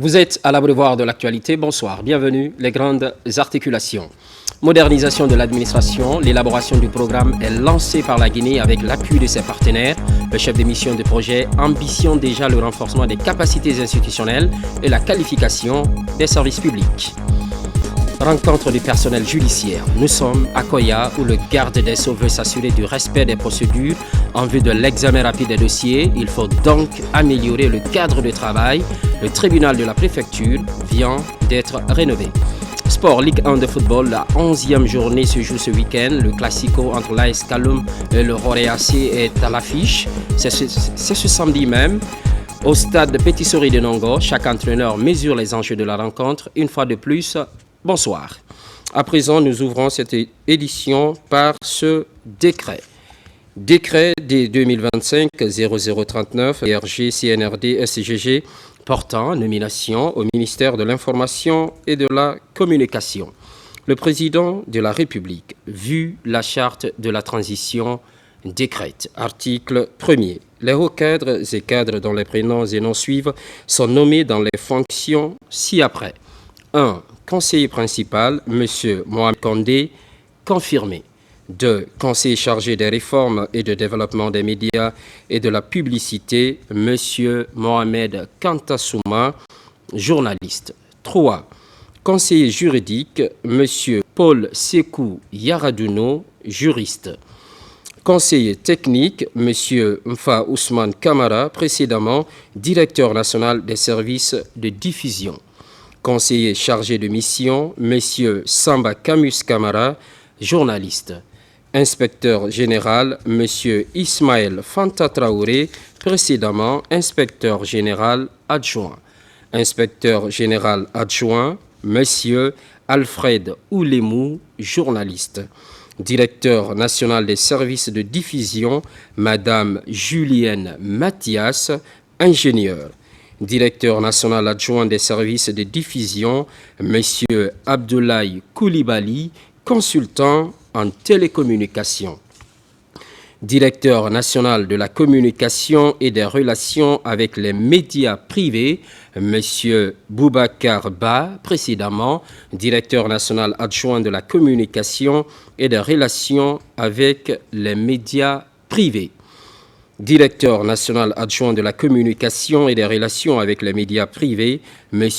Vous êtes à l'abreuvoir de l'actualité. Bonsoir, bienvenue. Les grandes articulations. Modernisation de l'administration, l'élaboration du programme est lancée par la Guinée avec l'appui de ses partenaires. Le chef de mission de projet ambitionne déjà le renforcement des capacités institutionnelles et la qualification des services publics. Rencontre du personnel judiciaire. Nous sommes à Koya où le garde des Sceaux veut s'assurer du respect des procédures en vue de l'examen rapide des dossiers. Il faut donc améliorer le cadre de travail. Le tribunal de la préfecture vient d'être rénové. Sport Ligue 1 de football, la 11e journée se joue ce week-end. Le classico entre l'AS Kaloum et le Horéac est à l'affiche. C'est ce samedi même. Au stade Petit Sori de Nongo, chaque entraîneur mesure les enjeux de la rencontre. Une fois de plus, bonsoir. À présent, nous ouvrons cette édition par ce décret. Décret des 2025-0039 RG CNRD SGG portant nomination au ministère de l'Information et de la Communication. Le président de la République, vu la charte de la transition, décrète. Article 1er. Les hauts cadres et cadres dont les prénoms et noms suivent sont nommés dans les fonctions ci-après. 1. Conseiller principal, M. Mohamed Kondé, confirmé. 2. Conseiller chargé des réformes et de développement des médias et de la publicité, M. Mohamed Kantassouma, journaliste. 3. Conseiller juridique, M. Paul Sekou Yaraduno, juriste. Conseiller technique, M. Mfa Ousmane Kamara, précédemment directeur national des services de diffusion. Conseiller chargé de mission, M. Samba Camus Kamara, journaliste. Inspecteur général, M. Ismaël Fanta Traoré, précédemment inspecteur général adjoint. Inspecteur général adjoint, M. Alfred Oulemou, journaliste. Directeur national des services de diffusion, Mme Julienne Mathias, ingénieur. Directeur national adjoint des services de diffusion, M. Abdoulaye Koulibaly, consultant en télécommunications. Directeur national de la communication et des relations avec les médias privés, M. Boubacar Ba, précédemment directeur national adjoint de la communication et des relations avec les médias privés. Directeur national adjoint de la communication et des relations avec les médias privés, M.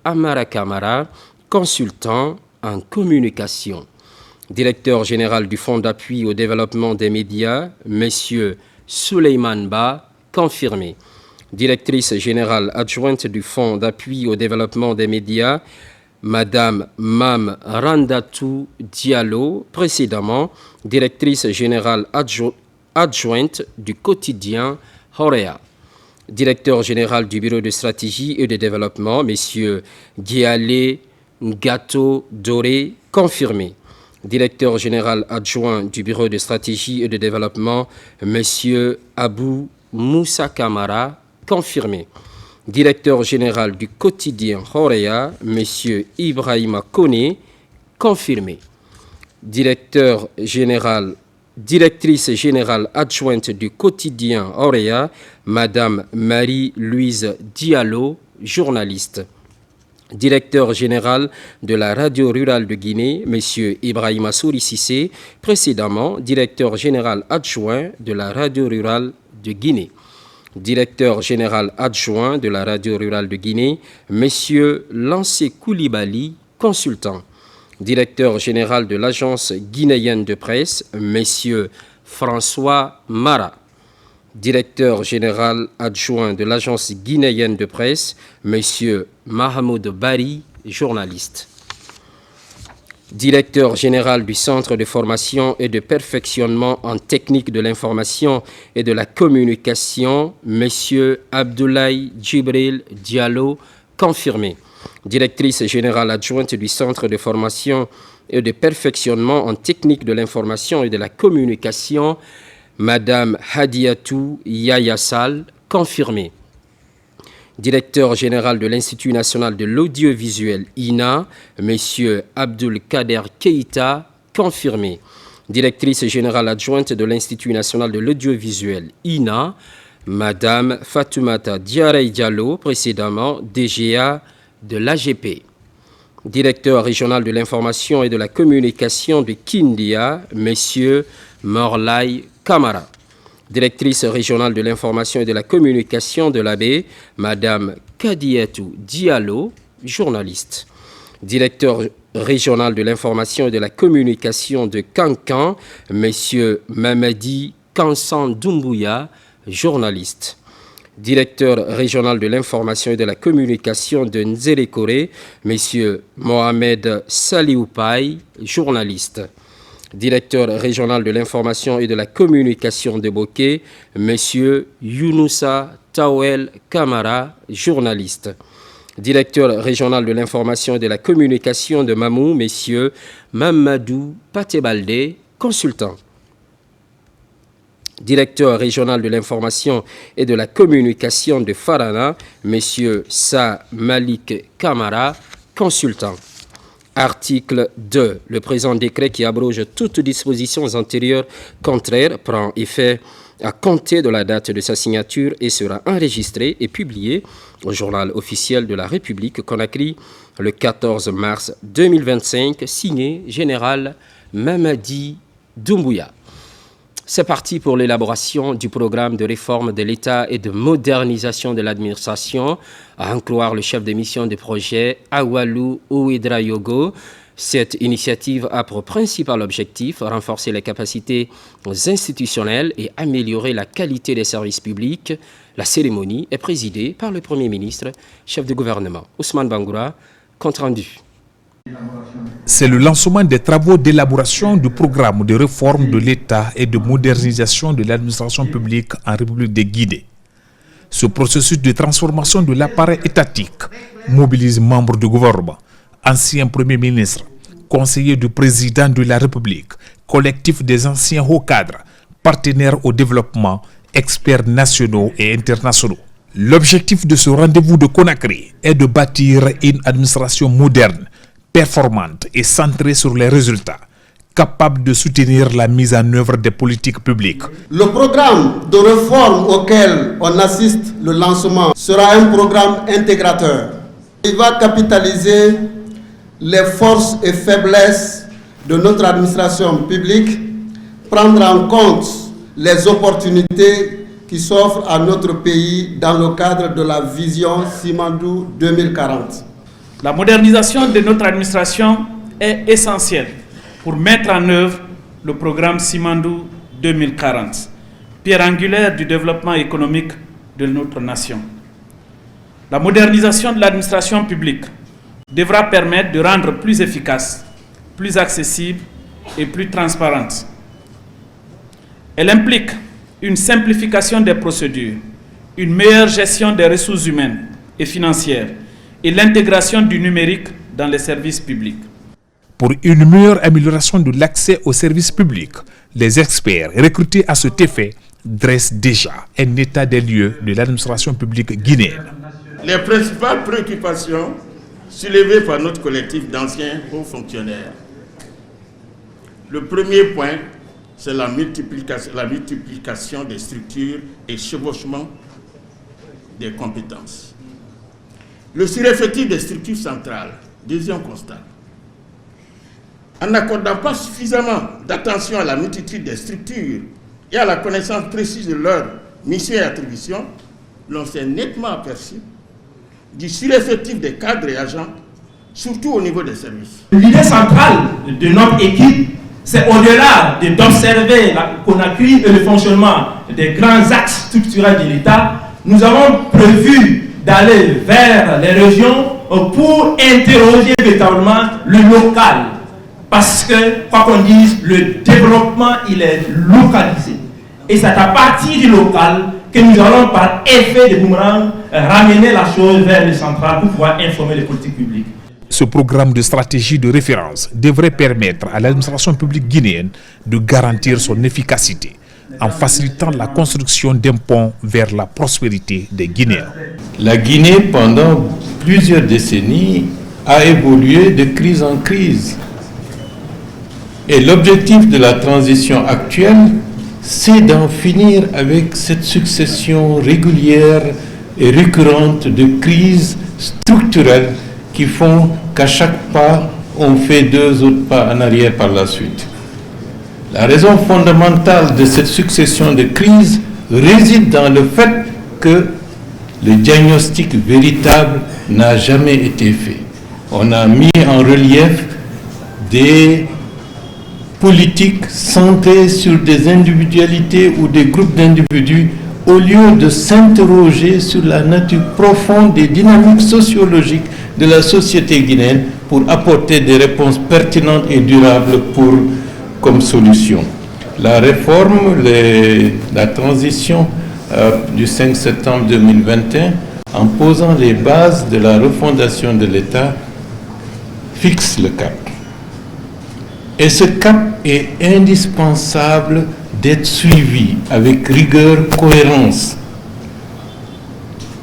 Amara Kamara, consultant en communication. Directeur général du Fonds d'appui au développement des médias, M. Souleymane Ba, confirmé. Directrice générale adjointe du Fonds d'appui au développement des médias, Mme Mam Randatou Diallo, précédemment directrice générale adjointe du quotidien Horéa. Directeur général du Bureau de stratégie et de développement, M. Guéalé Ngato Doré, confirmé. Directeur général adjoint du Bureau de stratégie et de développement, M. Abou Moussa Kamara, confirmé. Directeur général du quotidien Horéa, M. Ibrahima Kone, confirmé. Directrice générale adjointe du quotidien Horéa, Mme Marie-Louise Diallo, journaliste. Directeur général de la radio rurale de Guinée, M. Ibrahima Souri Sissé, précédemment directeur général adjoint de la radio rurale de Guinée. Directeur général adjoint de la radio rurale de Guinée, M. Lancé Koulibaly, consultant. Directeur général de l'agence guinéenne de presse, M. François Mara. Directeur général adjoint de l'agence guinéenne de presse, M. Mahamoud Bari, journaliste. Directeur général du Centre de formation et de perfectionnement en technique de l'information et de la communication, M. Abdoulaye Djibril Diallo, confirmé. Directrice générale adjointe du Centre de formation et de perfectionnement en technique de l'information et de la communication, Madame Hadiatou Yayassal, confirmé. Directeur général de l'Institut national de l'audiovisuel INA, M. Abdul Kader Keïta, confirmé. Directrice générale adjointe de l'Institut national de l'audiovisuel INA, Madame Fatoumata Diarra Diallo, précédemment DGA de l'AGP. Directeur régional de l'information et de la communication de Kindia, Monsieur Morlaï Kamara. Directrice régionale de l'information et de la communication de l'AB, Madame Kadiatou Diallo, journaliste. Directeur régional de l'information et de la communication de Kankan, Monsieur Mamadi Kansan Doumbouya, journaliste. Directeur régional de l'information et de la communication de Nzérékoré, Monsieur Mohamed Salioupaï, journaliste. Directeur régional de l'information et de la communication de Boké, Monsieur Younoussa Tawel Kamara, journaliste. Directeur régional de l'information et de la communication de Mamou, Monsieur Mamadou Patebalde, consultant. Directeur régional de l'information et de la communication de Farana, Monsieur Sa Malik Kamara, consultant. Article 2. Le présent décret qui abroge toutes dispositions antérieures contraires prend effet à compter de la date de sa signature et sera enregistré et publié au journal officiel de la République Conakry le 14 mars 2025, signé Général Mamadi Doumbouya. C'est parti pour l'élaboration du programme de réforme de l'État et de modernisation de l'administration, à en croire le chef de mission du projet, Awalou Ouedrayogo. Cette initiative a pour principal objectif renforcer les capacités institutionnelles et améliorer la qualité des services publics. La cérémonie est présidée par le Premier ministre, chef de gouvernement, Ousmane Bangoura. Compte rendu. C'est le lancement des travaux d'élaboration du programme de réforme de l'État et de modernisation de l'administration publique en République de Guinée. Ce processus de transformation de l'appareil étatique mobilise membres du gouvernement, anciens premiers ministres, conseillers du président de la République, collectif des anciens hauts cadres, partenaires au développement, experts nationaux et internationaux. L'objectif de ce rendez-vous de Conakry est de bâtir une administration moderne, performante et centrée sur les résultats, capable de soutenir la mise en œuvre des politiques publiques. Le programme de réforme auquel on assiste le lancement sera un programme intégrateur. Il va capitaliser les forces et faiblesses de notre administration publique, prendre en compte les opportunités qui s'offrent à notre pays dans le cadre de la vision Simandou 2040. La modernisation de notre administration est essentielle pour mettre en œuvre le programme Simandou 2040, pierre angulaire du développement économique de notre nation. La modernisation de l'administration publique devra permettre de rendre plus efficace, plus accessible et plus transparente. Elle implique une simplification des procédures, une meilleure gestion des ressources humaines et financières et l'intégration du numérique dans les services publics. Pour une meilleure amélioration de l'accès aux services publics, les experts recrutés à cet effet dressent déjà un état des lieux de l'administration publique guinéenne. Les principales préoccupations soulevées par notre collectif d'anciens hauts fonctionnaires. Le premier point, c'est la multiplication des structures et chevauchement des compétences. Le sureffectif des structures centrales, deuxième constat. En n'accordant pas suffisamment d'attention à la multitude des structures et à la connaissance précise de leurs missions et attributions, l'on s'est nettement aperçu du sureffectif des cadres et agents, surtout au niveau des services. L'idée centrale de notre équipe, c'est au-delà d'observer la Conakry et le fonctionnement des grands axes structurels de l'État, nous avons prévu d'aller vers les régions pour interroger véritablement le local. Parce que, quoi qu'on dise, le développement, il est localisé. Et c'est à partir du local que nous allons, par effet de boomerang, ramener la chose vers le central pour pouvoir informer les politiques publiques. Ce programme de stratégie de référence devrait permettre à l'administration publique guinéenne de garantir son efficacité en facilitant la construction d'un pont vers la prospérité des Guinéens. La Guinée, pendant plusieurs décennies, a évolué de crise en crise. Et l'objectif de la transition actuelle, c'est d'en finir avec cette succession régulière et récurrente de crises structurelles qui font qu'à chaque pas, on fait 2 autres pas en arrière par la suite. La raison fondamentale de cette succession de crises réside dans le fait que le diagnostic véritable n'a jamais été fait. On a mis en relief des politiques centrées sur des individualités ou des groupes d'individus au lieu de s'interroger sur la nature profonde des dynamiques sociologiques de la société guinéenne pour apporter des réponses pertinentes et durables comme solution. La réforme, la transition du 5 septembre 2021, en posant les bases de la refondation de l'État, fixe le cap. Et ce cap est indispensable d'être suivi avec rigueur, cohérence.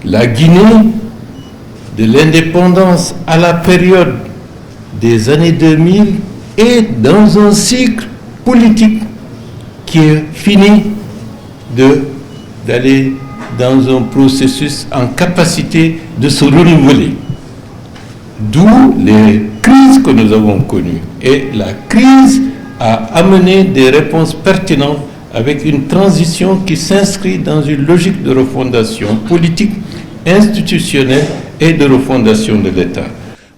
La Guinée, de l'indépendance à la période des années 2000, est dans un cycle politique qui est fini d'aller dans un processus en capacité de se renouveler. D'où les crises que nous avons connues. Et la crise a amené des réponses pertinentes avec une transition qui s'inscrit dans une logique de refondation politique, institutionnelle et de refondation de l'État.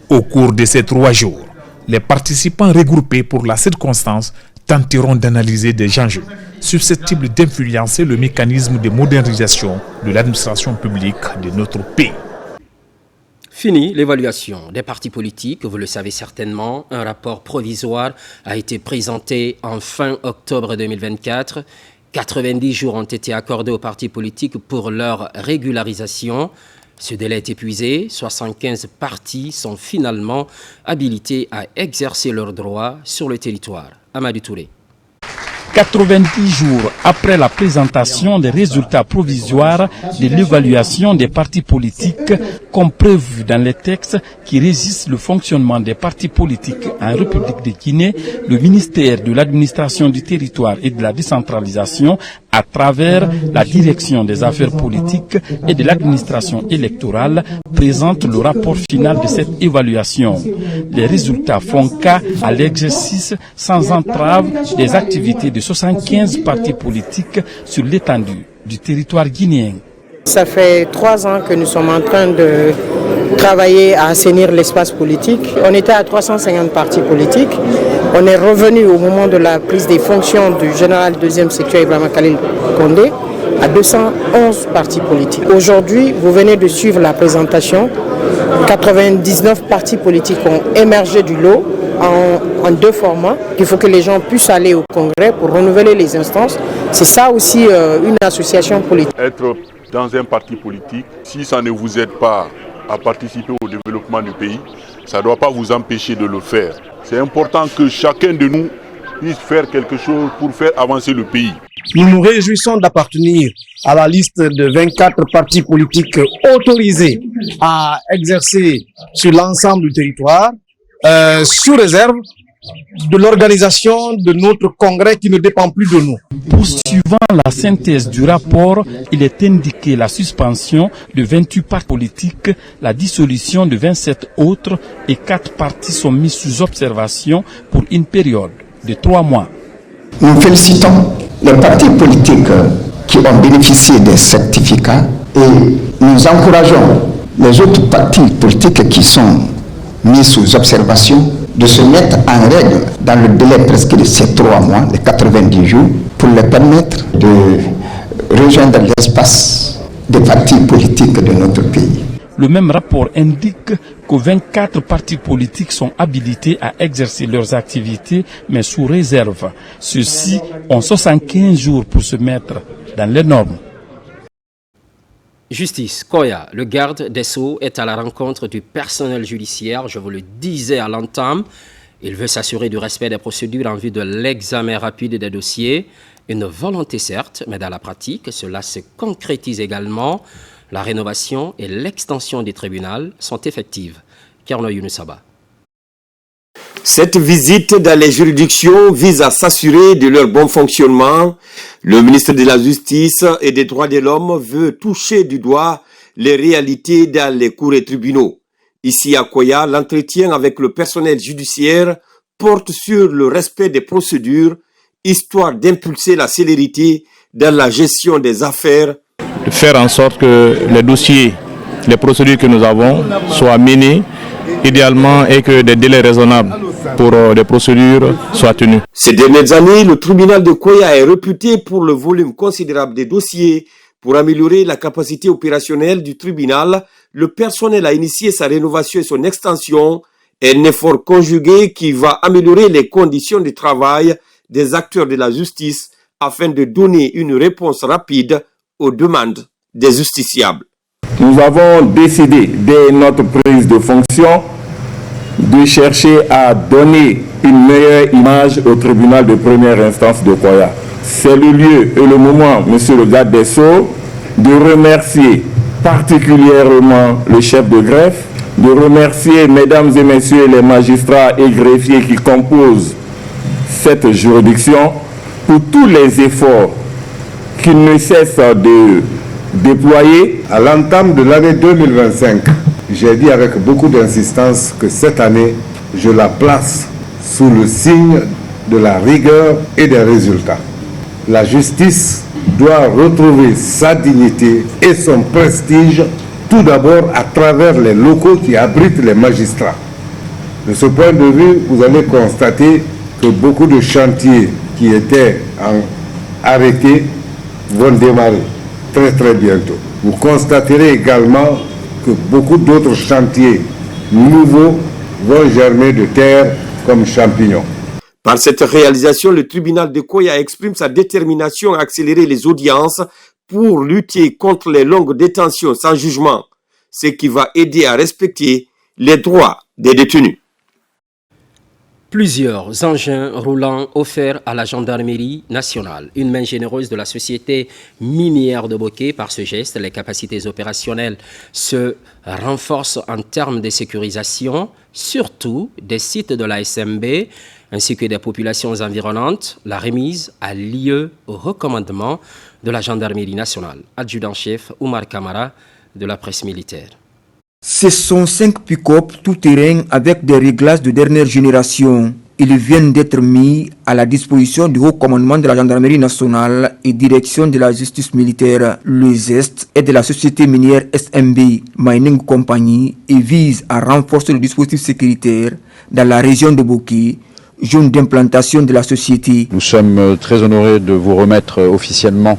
Au cours de ces 3 jours, les participants regroupés pour la circonstance tenteront d'analyser des enjeux susceptibles d'influencer le mécanisme de modernisation de l'administration publique de notre pays. Fini l'évaluation des partis politiques. Vous le savez certainement, un rapport provisoire a été présenté en fin octobre 2024. 90 jours ont été accordés aux partis politiques pour leur régularisation. Ce délai est épuisé. 75 partis sont finalement habilités à exercer leurs droits sur le territoire. Amadou Touré. 90 jours après la présentation des résultats provisoires de l'évaluation des partis politiques, comme prévu dans les textes qui régissent le fonctionnement des partis politiques en République de Guinée, le ministère de l'administration du territoire et de la décentralisation, à travers la direction des affaires politiques et de l'administration électorale, présente le rapport final de cette évaluation. Les résultats font cas à l'exercice sans entrave des activités de 75 partis politiques sur l'étendue du territoire guinéen. Ça fait 3 ans que nous sommes en train de travailler à assainir l'espace politique. On était à 350 partis politiques. On est revenu au moment de la prise des fonctions du général 2e secteur Ibrahima Khalil Condé à 211 partis politiques. Aujourd'hui, vous venez de suivre la présentation. 99 partis politiques ont émergé du lot en 2 formats. Il faut que les gens puissent aller au congrès pour renouveler les instances. C'est ça aussi une association politique. Être dans un parti politique, si ça ne vous aide pas à participer au développement du pays, ça ne doit pas vous empêcher de le faire. C'est important que chacun de nous puisse faire quelque chose pour faire avancer le pays. Nous nous réjouissons d'appartenir à la liste de 24 partis politiques autorisés à exercer sur l'ensemble du territoire, sous réserve de l'organisation de notre congrès qui ne dépend plus de nous. Poursuivant la synthèse du rapport, il est indiqué la suspension de 28 partis politiques, la dissolution de 27 autres et 4 partis sont mis sous observation pour une période de 3 mois. Nous félicitons les partis politiques qui ont bénéficié des certificats et nous encourageons les autres partis politiques qui sont mis sous observation de se mettre en règle dans le délai presque de ces 3 mois, les 90 jours, pour leur permettre de rejoindre l'espace des partis politiques de notre pays. Le même rapport indique que 24 partis politiques sont habilités à exercer leurs activités, mais sous réserve. Ceux-ci ont 75 jours pour se mettre dans les normes. Justice, Koya, le garde des Sceaux, est à la rencontre du personnel judiciaire, je vous le disais à l'entame. Il veut s'assurer du respect des procédures en vue de l'examen rapide des dossiers. Une volonté certes, mais dans la pratique, cela se concrétise également. La rénovation et l'extension des tribunaux sont effectives. Kerno Younoussaba. Cette visite dans les juridictions vise à s'assurer de leur bon fonctionnement. Le ministre de la Justice et des Droits de l'Homme veut toucher du doigt les réalités dans les cours et tribunaux. Ici à Koya, l'entretien avec le personnel judiciaire porte sur le respect des procédures, histoire d'impulser la célérité dans la gestion des affaires. De faire en sorte que les dossiers, les procédures que nous avons soient menées idéalement et que des délais raisonnables pour des procédures soient tenus. Ces dernières années, le tribunal de Koya est réputé pour le volume considérable des dossiers. Pour améliorer la capacité opérationnelle du tribunal, le personnel a initié sa rénovation et son extension, un effort conjugué qui va améliorer les conditions de travail des acteurs de la justice afin de donner une réponse rapide aux demandes des justiciables. Nous avons décidé, dès notre prise de fonction, de chercher à donner une meilleure image au tribunal de première instance de Koya. C'est le lieu et le moment, monsieur le garde des Sceaux, de remercier particulièrement le chef de greffe, de remercier mesdames et messieurs les magistrats et greffiers qui composent cette juridiction pour tous les efforts qu'ils ne cessent de déployer. À l'entame de l'année 2025, j'ai dit avec beaucoup d'insistance que cette année, je la place sous le signe de la rigueur et des résultats. La justice doit retrouver sa dignité et son prestige, tout d'abord à travers les locaux qui abritent les magistrats. De ce point de vue, vous allez constater que beaucoup de chantiers qui étaient arrêtés vont démarrer très bientôt. Vous constaterez également que beaucoup d'autres chantiers nouveaux vont germer de terre comme champignons. Par cette réalisation, le tribunal de Koya exprime sa détermination à accélérer les audiences pour lutter contre les longues détentions sans jugement, ce qui va aider à respecter les droits des détenus. Plusieurs engins roulants offerts à la gendarmerie nationale. Une main généreuse de la société minière de Boké. Par ce geste, les capacités opérationnelles se renforcent en termes de sécurisation, surtout des sites de la SMB, ainsi que des populations environnantes. La remise a lieu au recommandement de la gendarmerie nationale. Adjudant-chef Oumar Kamara de la presse militaire. Ce sont 5 pick-up tout-terrain avec des réglages de dernière génération. Ils viennent d'être mis à la disposition du haut commandement de la gendarmerie nationale et direction de la justice militaire. Le geste est de la société minière SMB Mining Company et vise à renforcer le dispositif sécuritaire dans la région de Boké, zone d'implantation de la société. Nous sommes très honorés de vous remettre officiellement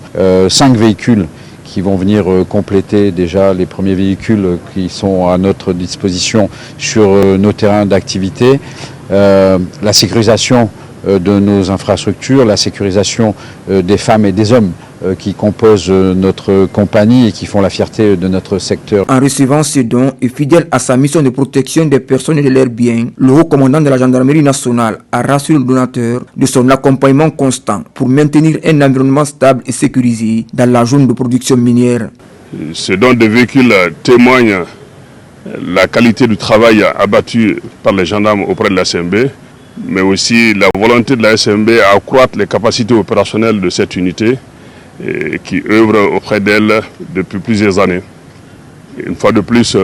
5 véhicules qui vont venir compléter déjà les premiers véhicules qui sont à notre disposition sur nos terrains d'activité. La sécurisation de nos infrastructures, la sécurisation des femmes et des hommes qui composent notre compagnie et qui font la fierté de notre secteur. En recevant ces dons et fidèle à sa mission de protection des personnes et de leurs biens, le haut commandant de la gendarmerie nationale a rassuré le donateur de son accompagnement constant pour maintenir un environnement stable et sécurisé dans la zone de production minière. Ce don de véhicules témoigne la qualité du travail abattu par les gendarmes auprès de la SMB, mais aussi la volonté de la SMB à accroître les capacités opérationnelles de cette unité qui œuvre auprès d'elle depuis plusieurs années. Une fois de plus,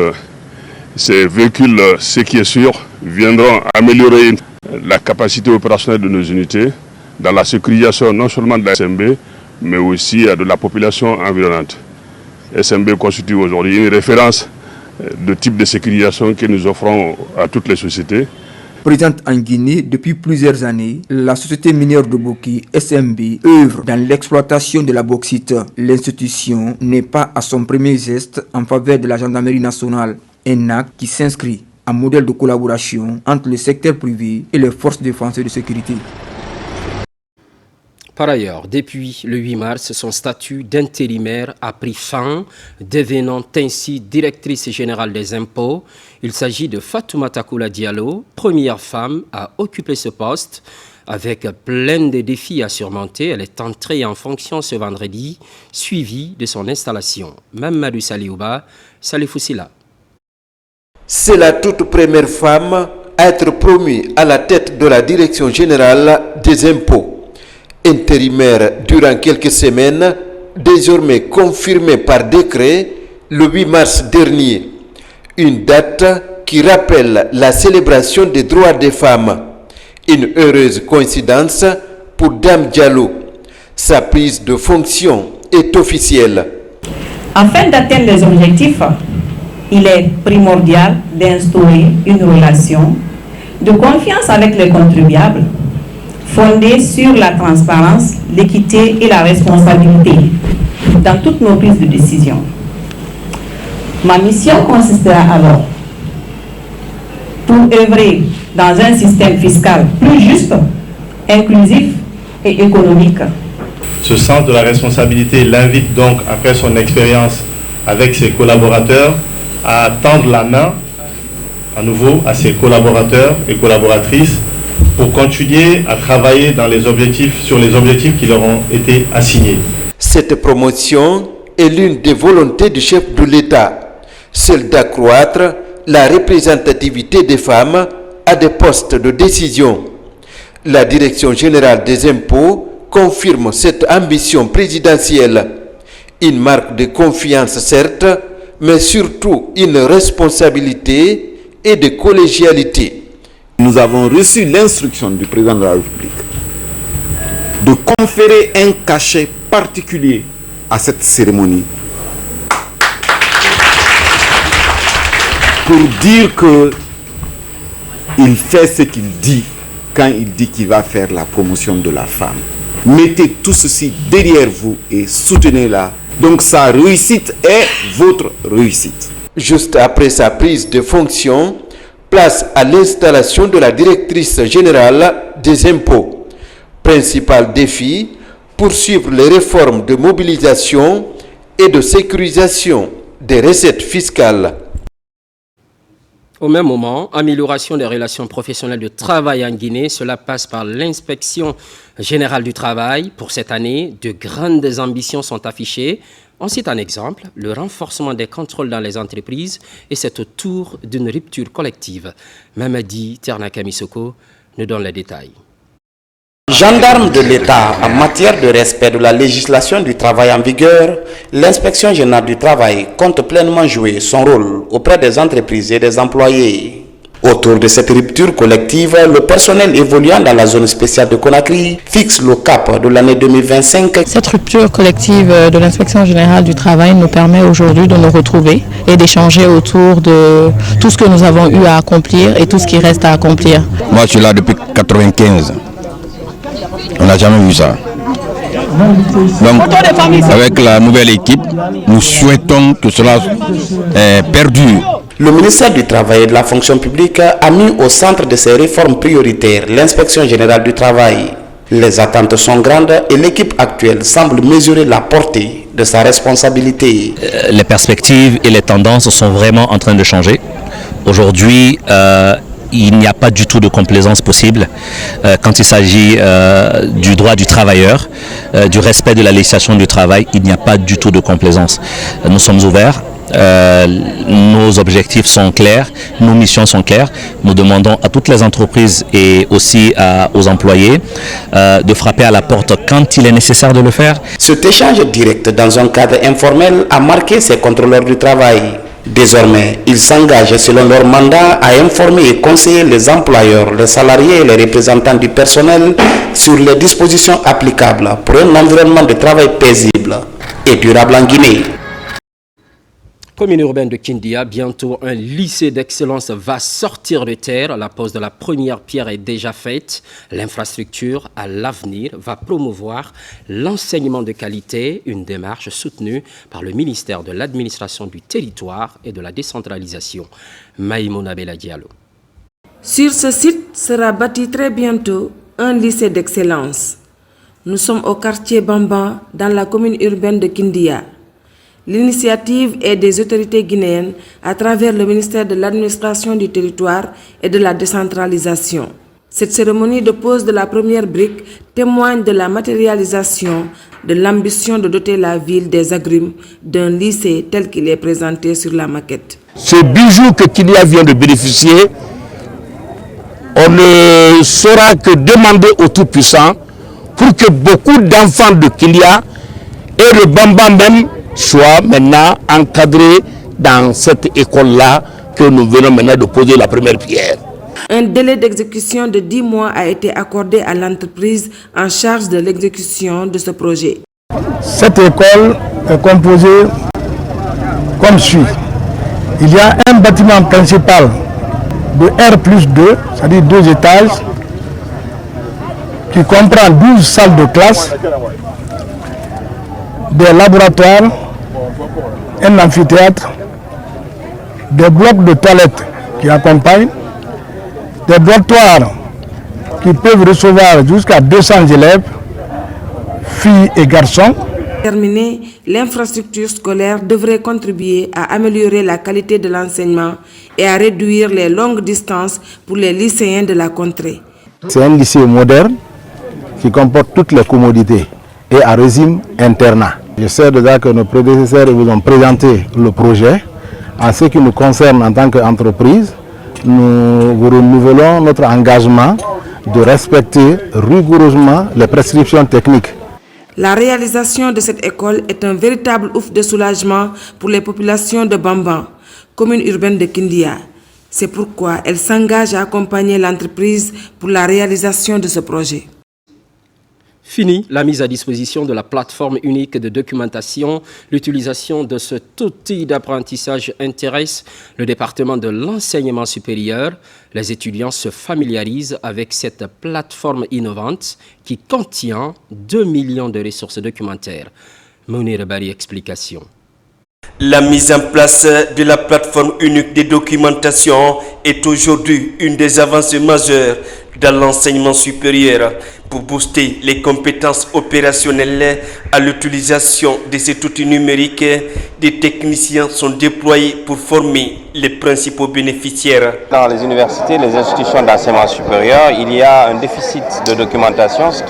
ces véhicules, ce qui est sûr, viendront améliorer la capacité opérationnelle de nos unités dans la sécurisation non seulement de la SMB, mais aussi de la population environnante. SMB constitue aujourd'hui une référence de type de sécurisation que nous offrons à toutes les sociétés. Présente en Guinée depuis plusieurs années, la société minière de Boké, SMB, œuvre dans l'exploitation de la bauxite. L'institution n'est pas à son premier geste en faveur de la gendarmerie nationale, un acte qui s'inscrit en modèle de collaboration entre le secteur privé et les forces de défense et de sécurité. Par ailleurs, depuis le 8 mars, son statut d'intérimaire a pris fin, devenant ainsi directrice générale des impôts. Il s'agit de Fatoumata Koula Diallo, première femme à occuper ce poste. Avec plein de défis à surmonter, elle est entrée en fonction ce vendredi, suivie de son installation. Mamadou Saliouba, Salifou Sila. C'est la toute première femme à être promu à la tête de la Direction générale des impôts. Intérimaire durant quelques semaines, désormais confirmé par décret le 8 mars dernier. Une date qui rappelle la célébration des droits des femmes. Une heureuse coïncidence pour Dame Diallo. Sa prise de fonction est officielle. Afin d'atteindre les objectifs, il est primordial d'instaurer une relation de confiance avec les contribuables, fondée sur la transparence, l'équité et la responsabilité dans toutes nos prises de décision. Ma mission consistera alors pour œuvrer dans un système fiscal plus juste, inclusif et économique. Ce sens de la responsabilité l'invite donc, après son expérience avec ses collaborateurs, à tendre la main à nouveau à ses collaborateurs et collaboratrices pour continuer à travailler sur les objectifs qui leur ont été assignés. Cette promotion est l'une des volontés du chef de l'État, celle d'accroître la représentativité des femmes à des postes de décision. La Direction générale des impôts confirme cette ambition présidentielle. Une marque de confiance certes, mais surtout une responsabilité et de collégialité. Nous avons reçu l'instruction du président de la République de conférer un cachet particulier à cette cérémonie pour dire que il fait ce qu'il dit quand il dit qu'il va faire la promotion de la femme. Mettez tout ceci derrière vous et soutenez-la. Donc sa réussite est votre réussite. Juste après sa prise de fonction, place à l'installation de la directrice générale des impôts. Principal défi, poursuivre les réformes de mobilisation et de sécurisation des recettes fiscales. Au même moment, amélioration des relations professionnelles de travail en Guinée, cela passe par l'inspection générale du travail. Pour cette année, de grandes ambitions sont affichées. On cite un exemple, le renforcement des contrôles dans les entreprises et c'est autour d'une rupture collective. Mamadi Ternakamisoko nous donne les détails. Gendarme de l'État en matière de respect de la législation du travail en vigueur, l'inspection générale du travail compte pleinement jouer son rôle auprès des entreprises et des employés. Autour de cette rupture collective, le personnel évoluant dans la zone spéciale de Conakry fixe le cap de l'année 2025. Cette rupture collective de l'inspection générale du travail nous permet aujourd'hui de nous retrouver et d'échanger autour de tout ce que nous avons eu à accomplir et tout ce qui reste à accomplir. Moi je suis là depuis 1995. On n'a jamais vu ça. Donc, avec la nouvelle équipe, nous souhaitons que cela perdure. Le ministère du Travail et de la Fonction publique a mis au centre de ses réformes prioritaires l'inspection générale du travail. Les attentes sont grandes et l'équipe actuelle semble mesurer la portée de sa responsabilité. Les perspectives et les tendances sont vraiment en train de changer. Aujourd'hui, il n'y a pas du tout de complaisance possible quand il s'agit du droit du travailleur, du respect de la législation du travail. Il n'y a pas du tout de complaisance. Nous sommes ouverts. Nos objectifs sont clairs, nos missions sont claires. Nous demandons à toutes les entreprises et aussi aux employés de frapper à la porte quand il est nécessaire de le faire. Cet échange direct dans un cadre informel a marqué ces contrôleurs du travail. Désormais, ils s'engagent selon leur mandat à informer et conseiller les employeurs, les salariés et les représentants du personnel sur les dispositions applicables pour un environnement de travail paisible et durable en Guinée. Commune urbaine de Kindia, bientôt un lycée d'excellence va sortir de terre. La pose de la première pierre est déjà faite. L'infrastructure à l'avenir va promouvoir l'enseignement de qualité, une démarche soutenue par le ministère de l'Administration du Territoire et de la Décentralisation. Maïmouna Bella Diallo. Sur ce site sera bâti très bientôt un lycée d'excellence. Nous sommes au quartier Bamba, dans la commune urbaine de Kindia. L'initiative est des autorités guinéennes à travers le ministère de l'Administration du Territoire et de la Décentralisation. Cette cérémonie de pose de la première brique témoigne de la matérialisation de l'ambition de doter la ville des agrumes d'un lycée tel qu'il est présenté sur la maquette. Ce bijou que Kindia vient de bénéficier on ne saura que demander au Tout-Puissant pour que beaucoup d'enfants de Kilia et le Bamba même soient maintenant encadrés dans cette école-là que nous venons maintenant de poser la première pierre. Un délai d'exécution de 10 mois a été accordé à l'entreprise en charge de l'exécution de ce projet. Cette école est composée comme suit. Il y a un bâtiment principal de R+2, c'est-à-dire 2 étages, qui comprend 12 salles de classe, des laboratoires, un amphithéâtre, des blocs de toilettes qui accompagnent, des dortoirs qui peuvent recevoir jusqu'à 200 élèves, filles et garçons. Terminé, l'infrastructure scolaire devrait contribuer à améliorer la qualité de l'enseignement et à réduire les longues distances pour les lycéens de la contrée. C'est un lycée moderne qui comporte toutes les commodités et à régime internat. Je sais déjà que nos prédécesseurs vous ont présenté le projet. En ce qui nous concerne en tant qu'entreprise, nous vous renouvelons notre engagement de respecter rigoureusement les prescriptions techniques. La réalisation de cette école est un véritable ouf de soulagement pour les populations de Bamban, commune urbaine de Kindia. C'est pourquoi elle s'engage à accompagner l'entreprise pour la réalisation de ce projet. Fini la mise à disposition de la plateforme unique de documentation. L'utilisation de cet outil d'apprentissage intéresse le département de l'enseignement supérieur. Les étudiants se familiarisent avec cette plateforme innovante qui contient 2 millions de ressources documentaires. Mounir Bari, explication. La mise en place de la plateforme unique de documentation est aujourd'hui une des avancées majeures dans l'enseignement supérieur. Pour booster les compétences opérationnelles à l'utilisation de cet outil numérique, des techniciens sont déployés pour former les principaux bénéficiaires. Dans les universités, les institutions d'enseignement supérieur, il y a un déficit de documentation, ce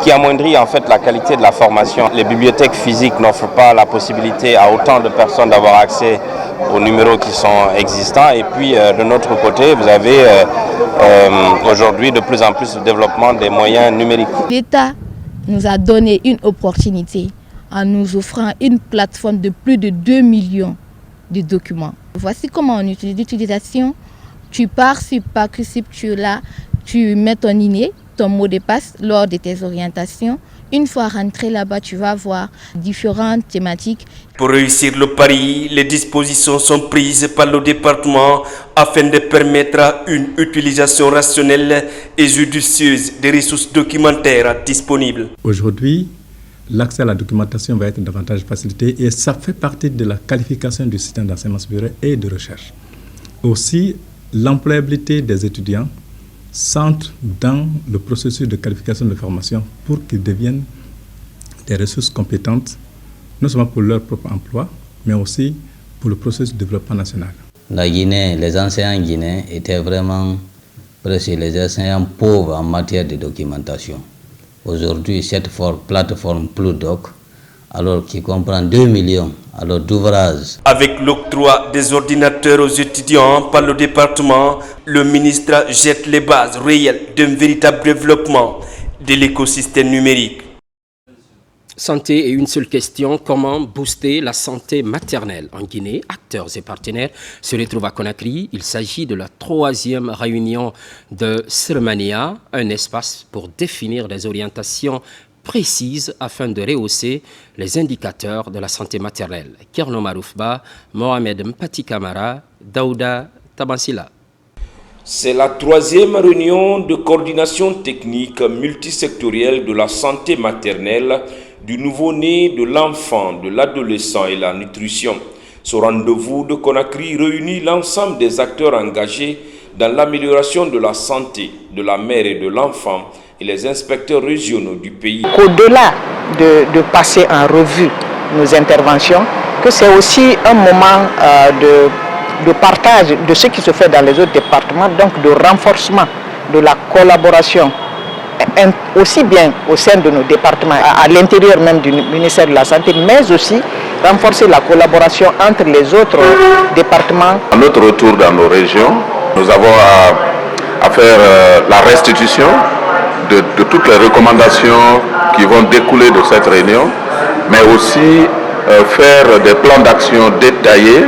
qui amoindrit en fait la qualité de la formation. Les bibliothèques physiques n'offrent pas la possibilité à autant de personnes d'avoir accès aux numéros qui sont existants. Et puis de notre côté, vous avez aujourd'hui de plus en plus de développement des moyens numériques. L'État nous a donné une opportunité en nous offrant une plateforme de plus de 2 millions de documents. Voici comment on utilise l'utilisation. Tu pars sur Parcoursup, tu es là, tu mets ton INE, ton mot de passe lors de tes orientations. Une fois rentré là-bas, tu vas voir différentes thématiques. Pour réussir le pari, les dispositions sont prises par le département afin de permettre une utilisation rationnelle et judicieuse des ressources documentaires disponibles. Aujourd'hui, l'accès à la documentation va être davantage facilité et ça fait partie de la qualification du système d'enseignement supérieur et de recherche. Aussi, l'employabilité des étudiants s'entre dans le processus de qualification de formation pour qu'ils deviennent des ressources compétentes, non seulement pour leur propre emploi, mais aussi pour le processus de développement national. La Guinée, les enseignants guinéens étaient vraiment presque les enseignants pauvres en matière de documentation. Aujourd'hui, cette plateforme Pludoc, alors qui comprend 2 millions d'ouvrages. Avec l'octroi des ordinateurs aux étudiants par le département, le ministre jette les bases réelles d'un véritable développement de l'écosystème numérique. Santé et une seule question, comment booster la santé maternelle en Guinée? Acteurs et partenaires se retrouvent à Conakry. Il s'agit de la 3e réunion de Sirmania, un espace pour définir des orientations précises afin de rehausser les indicateurs de la santé maternelle. Kerno Maroufba, Mohamed Mpati Kamara, Daouda Tabansila. C'est la 3e réunion de coordination technique multisectorielle de la santé maternelle, du nouveau-né, de l'enfant, de l'adolescent et la nutrition. Ce rendez-vous de Conakry réunit l'ensemble des acteurs engagés dans l'amélioration de la santé de la mère et de l'enfant et les inspecteurs régionaux du pays. Au-delà de passer en revue nos interventions, que c'est aussi un moment de partage de ce qui se fait dans les autres départements, donc de renforcement de la collaboration, aussi bien au sein de nos départements, à l'intérieur même du ministère de la Santé, mais aussi renforcer la collaboration entre les autres départements. À notre retour dans nos régions, nous avons faire la restitution de toutes les recommandations qui vont découler de cette réunion, mais aussi faire des plans d'action détaillés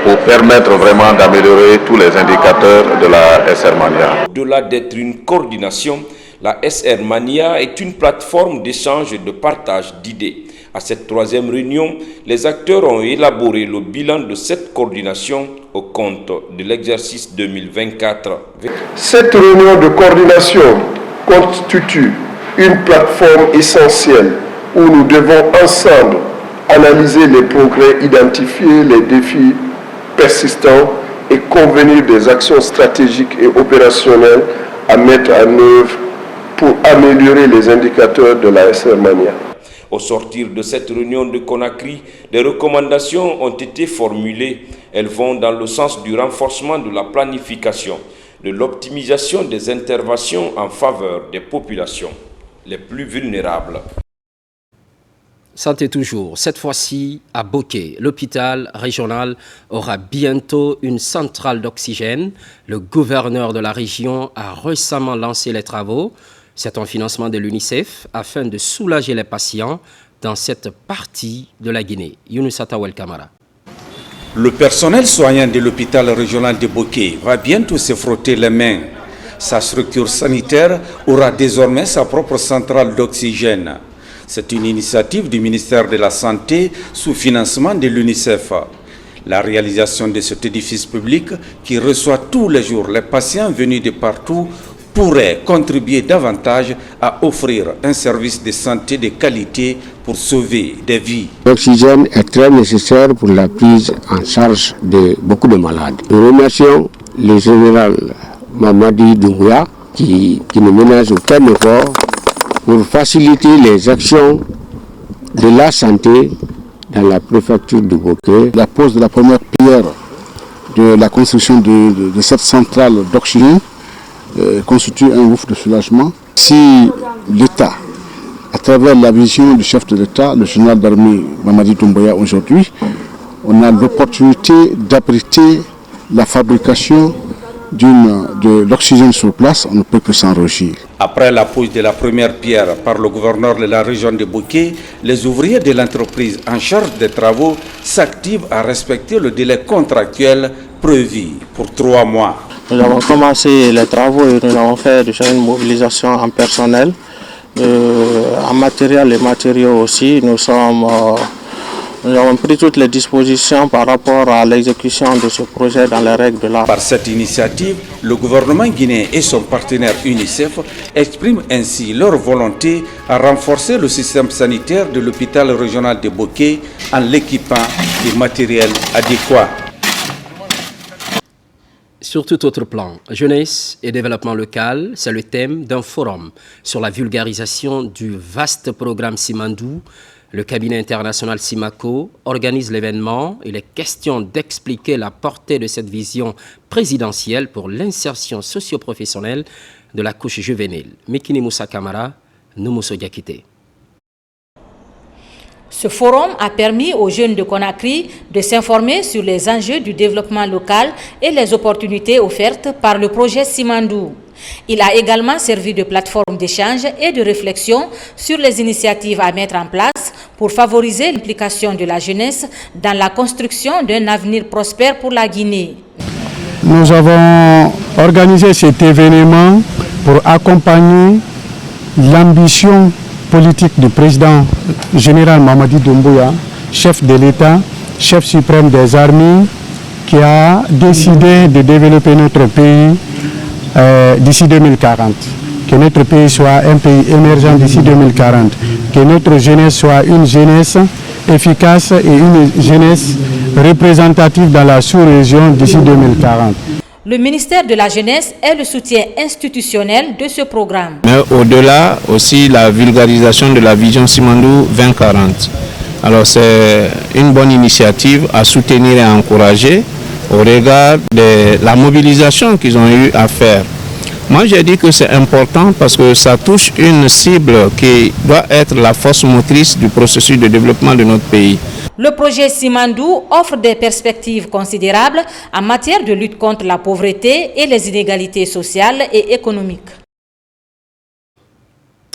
pour permettre vraiment d'améliorer tous les indicateurs de la SR Mania. Au-delà d'être une coordination, la SR Mania est une plateforme d'échange et de partage d'idées. À cette troisième réunion, les acteurs ont élaboré le bilan de cette coordination au compte de l'exercice 2024. Cette réunion de coordination constitue une plateforme essentielle où nous devons ensemble analyser les progrès, identifier les défis persistants et convenir des actions stratégiques et opérationnelles à mettre en œuvre pour améliorer les indicateurs de la SR Mania. Au sortir de cette réunion de Conakry, des recommandations ont été formulées. Elles vont dans le sens du renforcement de la planification, de l'optimisation des interventions en faveur des populations les plus vulnérables. Santé toujours, cette fois-ci à Boké. L'hôpital régional aura bientôt une centrale d'oxygène. Le gouverneur de la région a récemment lancé les travaux. C'est un financement de l'UNICEF afin de soulager les patients dans cette partie de la Guinée. Younous Atawel Kamara. Le personnel soignant de l'hôpital régional de Boké va bientôt se frotter les mains. Sa structure sanitaire aura désormais sa propre centrale d'oxygène. C'est une initiative du ministère de la Santé sous financement de l'UNICEF. La réalisation de cet édifice public qui reçoit tous les jours les patients venus de partout pourrait contribuer davantage à offrir un service de santé de qualité pour sauver des vies. L'oxygène est très nécessaire pour la prise en charge de beaucoup de malades. Nous remercions le général Mamadi Doumbouya qui ne ménage aucun effort pour faciliter les actions de la santé dans la préfecture de Boké. La pose de la première pierre de la construction de cette centrale d'oxygène constitue un ouf de soulagement. Si l'État, à travers la vision du chef de l'État, le général d'armée Mamadi Doumbouya aujourd'hui, on a l'opportunité d'abriter la fabrication de l'oxygène sur place, on ne peut que s'en réjouir. Après la pose de la première pierre par le gouverneur de la région de Boké, les ouvriers de l'entreprise en charge des travaux s'activent à respecter le délai contractuel prévu pour 3 mois. Nous avons commencé les travaux et nous avons fait déjà une mobilisation en personnel, en matériel et matériaux aussi. Nous avons pris toutes les dispositions par rapport à l'exécution de ce projet dans les règles de l'art. Par cette initiative, le gouvernement guinéen et son partenaire UNICEF expriment ainsi leur volonté à renforcer le système sanitaire de l'hôpital régional de Boké en l'équipant de matériel adéquat. Sur tout autre plan, jeunesse et développement local, c'est le thème d'un forum sur la vulgarisation du vaste programme Simandou. Le cabinet international Simaco organise l'événement. Il est question d'expliquer la portée de cette vision présidentielle pour l'insertion socio-professionnelle de la couche juvénile. Mekini Moussa Kamara, Noumousso Diakité. Ce forum a permis aux jeunes de Conakry de s'informer sur les enjeux du développement local et les opportunités offertes par le projet Simandou. Il a également servi de plateforme d'échange et de réflexion sur les initiatives à mettre en place pour favoriser l'implication de la jeunesse dans la construction d'un avenir prospère pour la Guinée. Nous avons organisé cet événement pour accompagner l'ambition politique du président général Mamadi Doumbouya, chef de l'État, chef suprême des armées, qui a décidé de développer notre pays d'ici 2040. Que notre pays soit un pays émergent d'ici 2040. Que notre jeunesse soit une jeunesse efficace et une jeunesse représentative dans la sous-région d'ici 2040. Le ministère de la Jeunesse est le soutien institutionnel de ce programme. Mais au-delà, aussi la vulgarisation de la vision Simandou 2040. Alors c'est une bonne initiative à soutenir et à encourager au regard de la mobilisation qu'ils ont eu à faire. Moi j'ai dit que c'est important parce que ça touche une cible qui doit être la force motrice du processus de développement de notre pays. Le projet Simandou offre des perspectives considérables en matière de lutte contre la pauvreté et les inégalités sociales et économiques.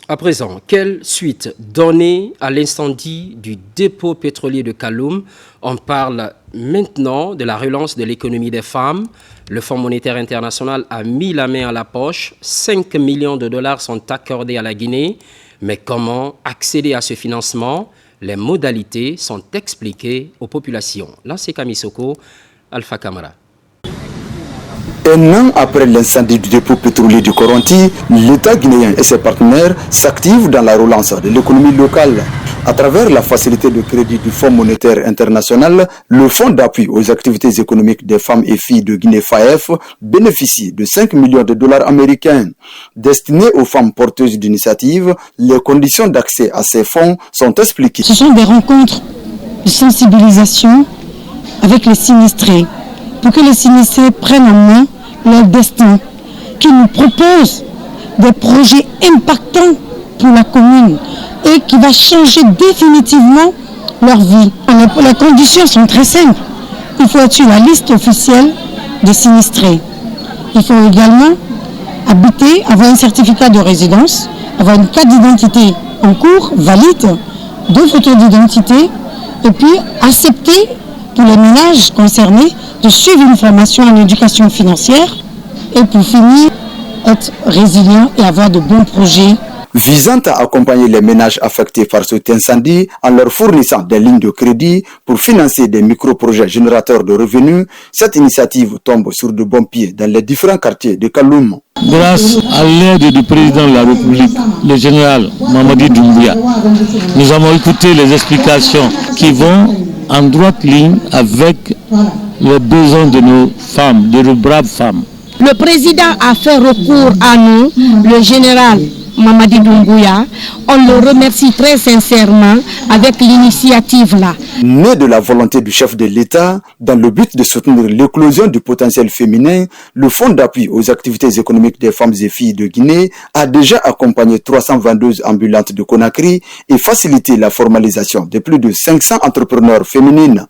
À présent, quelle suite donner à l'incendie du dépôt pétrolier de Kaloum? On parle maintenant de la relance de l'économie des femmes. Le Fonds monétaire international a mis la main à la poche. 5 millions de dollars sont accordés à la Guinée. Mais comment accéder à ce financement? Les modalités sont expliquées aux populations. Lancé Kamisoko, Alpha Kamara. Un an après l'incendie du dépôt pétrolier du Koronti, l'État guinéen et ses partenaires s'activent dans la relance de l'économie locale. À travers la facilité de crédit du Fonds monétaire international, le Fonds d'appui aux activités économiques des femmes et filles de Guinée FAEF bénéficie de 5 millions de dollars américains. Destinés aux femmes porteuses d'initiatives, les conditions d'accès à ces fonds sont expliquées. Ce sont des rencontres de sensibilisation avec les sinistrés, pour que les sinistrés prennent en main leur destin, qui nous proposent des projets impactants pour la commune et qui va changer définitivement leur vie. Les conditions sont très simples. Il faut être sur la liste officielle des sinistrés. Il faut également habiter, avoir un certificat de résidence, avoir une carte d'identité en cours, valide, 2 photos d'identité, et puis accepter pour les ménages concernés de suivre une formation en éducation financière et pour finir, être résilient et avoir de bons projets. Visant à accompagner les ménages affectés par cet incendie en leur fournissant des lignes de crédit pour financer des micro-projets générateurs de revenus, cette initiative tombe sur de bons pieds dans les différents quartiers de Kaloum. Grâce à l'aide du président de la République, le général Mamadi Doumbouya, nous avons écouté les explications qui vont en droite ligne avec les besoins de nos femmes, de nos braves femmes. Le président a fait recours à nous, le général Mamadi Doumbouya. On le remercie très sincèrement avec l'initiative là. Né de la volonté du chef de l'État, dans le but de soutenir l'éclosion du potentiel féminin, le Fonds d'appui aux activités économiques des femmes et filles de Guinée a déjà accompagné 322 ambulantes de Conakry et facilité la formalisation de plus de 500 entrepreneurs féminines.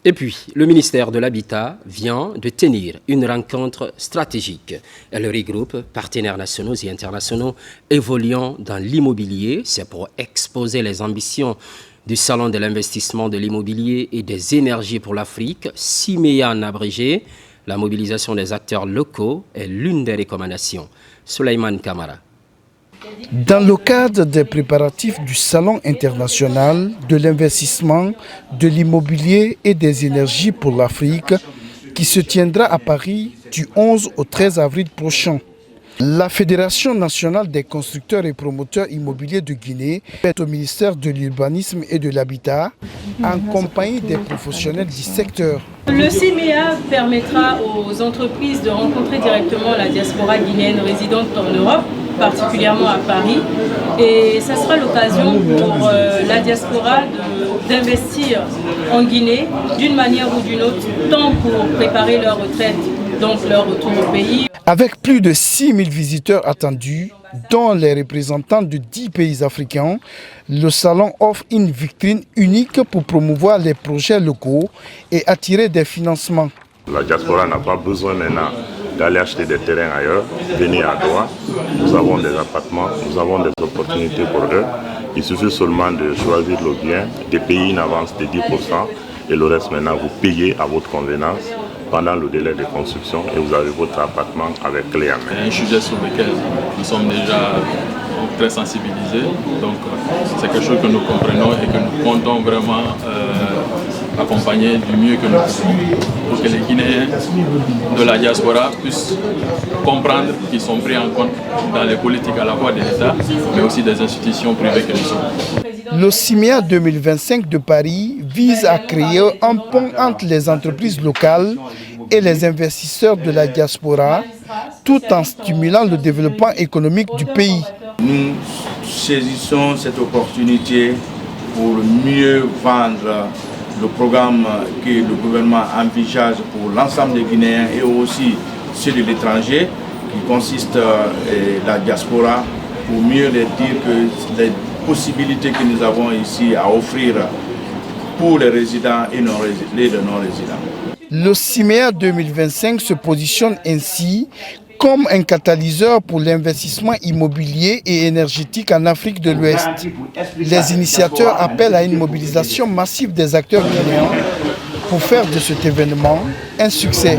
Et puis, le ministère de l'Habitat vient de tenir une rencontre stratégique. Elle regroupe partenaires nationaux et internationaux évoluant dans l'immobilier. C'est pour exposer les ambitions du Salon de l'investissement de l'immobilier et des énergies pour l'Afrique, SIMEA en abrégé. La mobilisation des acteurs locaux est l'une des recommandations. Souleymane Kamara. Dans le cadre des préparatifs du Salon international de l'investissement, de l'immobilier et des énergies pour l'Afrique, qui se tiendra à Paris du 11 au 13 avril prochain, la Fédération nationale des constructeurs et promoteurs immobiliers de Guinée est au ministère de l'Urbanisme et de l'Habitat, en compagnie des professionnels du secteur. Le CIMEA permettra aux entreprises de rencontrer directement la diaspora guinéenne résidente en Europe, particulièrement à Paris. Et ça sera l'occasion pour la diaspora d'investir en Guinée d'une manière ou d'une autre, tant pour préparer leur retraite, donc leur retour au pays. Avec plus de 6000 visiteurs attendus, dont les représentants de 10 pays africains, le salon offre une vitrine unique pour promouvoir les projets locaux et attirer des financements. La diaspora n'a pas besoin maintenant d'aller acheter des terrains ailleurs, venir à Doha. Nous avons des appartements, nous avons des opportunités pour eux. Il suffit seulement de choisir le bien, de payer une avance de 10% et le reste maintenant vous payez à votre convenance pendant le délai de construction et vous avez votre appartement avec clé en main. C'est un sujet sur lequel nous sommes déjà très sensibilisés, donc c'est quelque chose que nous comprenons et que nous comptons vraiment accompagner du mieux que nous pouvons pour que les Guinéens de la diaspora puissent comprendre qu'ils sont pris en compte dans les politiques à la fois de l'État mais aussi des institutions privées que nous sommes. Le CIMEA 2025 de Paris vise à créer un pont entre les entreprises locales et les investisseurs de la diaspora, tout en stimulant le développement économique du pays. Nous saisissons cette opportunité pour mieux vendre le programme que le gouvernement envisage pour l'ensemble des Guinéens et aussi ceux de l'étranger, qui consiste la diaspora, pour mieux leur dire que les possibilités que nous avons ici à offrir pour les résidents et les non-résidents. Le CIMEA 2025 se positionne ainsi comme un catalyseur pour l'investissement immobilier et énergétique en Afrique de l'Ouest. Les initiateurs appellent à une mobilisation massive des acteurs guinéens pour faire de cet événement un succès.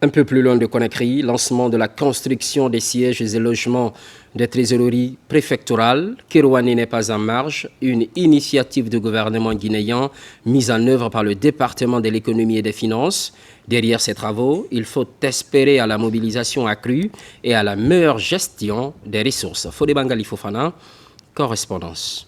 Un peu plus loin de Conakry, lancement de la construction des sièges et logements des trésoreries préfectorales. Kerouani n'est pas en marge, une initiative du gouvernement guinéen mise en œuvre par le département de l'économie et des finances. Derrière ces travaux, il faut espérer à la mobilisation accrue et à la meilleure gestion des ressources. Fodé Bangali Fofana, correspondance.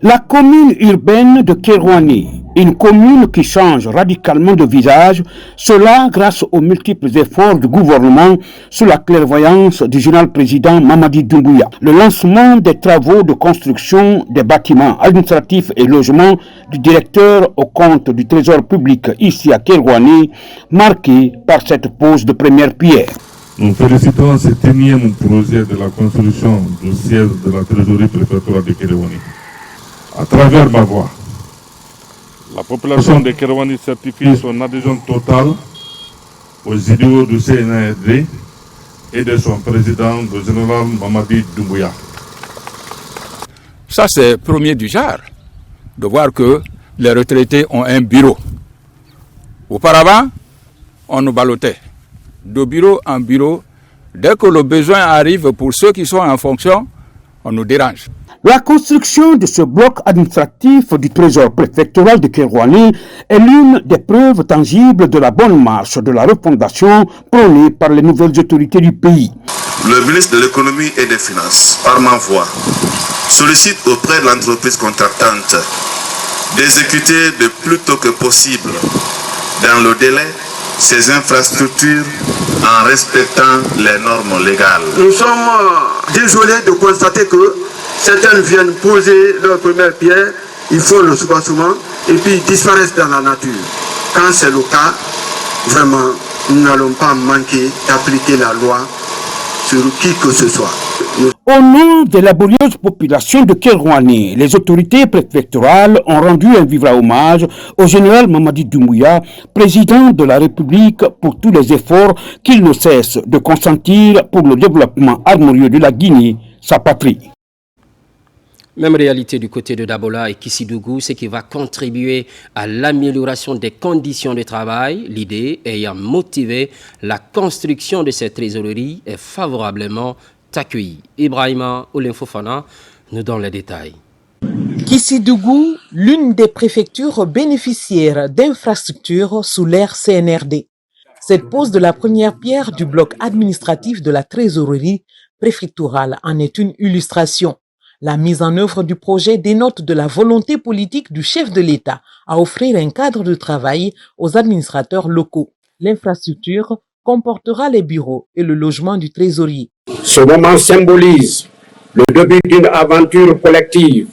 La commune urbaine de Kerouani, une commune qui change radicalement de visage, cela grâce aux multiples efforts du gouvernement sous la clairvoyance du général président Mamadi Doumbouya. Le lancement des travaux de construction des bâtiments administratifs et logements du directeur au compte du Trésor public ici à Kerouani, marqué par cette pose de première pierre. Nous félicitons cet énième projet de la construction du siège de la trésorerie préfectorale de Kerouani. À travers ma voix, la population de Kerouani certifie son adhésion totale aux idéaux du CNRD et de son président, le général Mamadi Doumbouya. Ça, c'est premier du genre, de voir que les retraités ont un bureau. Auparavant, on nous ballottait de bureau en bureau. Dès que le besoin arrive pour ceux qui sont en fonction, on nous dérange. La construction de ce bloc administratif du trésor préfectoral de Kerouani est l'une des preuves tangibles de la bonne marche de la refondation prônée par les nouvelles autorités du pays. Le ministre de l'économie et des finances, par ma voix, sollicite auprès de l'entreprise contractante d'exécuter le plus tôt que possible, dans le délai, ces infrastructures en respectant les normes légales. Nous sommes désolés de constater que certains viennent poser leur première pierre, ils font le soubassement et puis ils disparaissent dans la nature. Quand c'est le cas, vraiment, nous n'allons pas manquer d'appliquer la loi sur qui que ce soit. Au nom de la laborieuse population de Kerouani, les autorités préfectorales ont rendu un vivant hommage au général Mamadi Doumbouya, président de la République, pour tous les efforts qu'il ne cesse de consentir pour le développement harmonieux de la Guinée, sa patrie. Même réalité du côté de Dabola et Kissidougou, ce qui va contribuer à l'amélioration des conditions de travail. L'idée ayant motivé la construction de cette trésorerie est favorablement accueillie. Ibrahima Oulenfofana nous donne les détails. Kissidougou, l'une des préfectures bénéficiaires d'infrastructures sous l'ère CNRD. Cette pose de la première pierre du bloc administratif de la trésorerie préfectorale en est une illustration. La mise en œuvre du projet dénote de la volonté politique du chef de l'État à offrir un cadre de travail aux administrateurs locaux. L'infrastructure comportera les bureaux et le logement du trésorier. Ce moment symbolise le début d'une aventure collective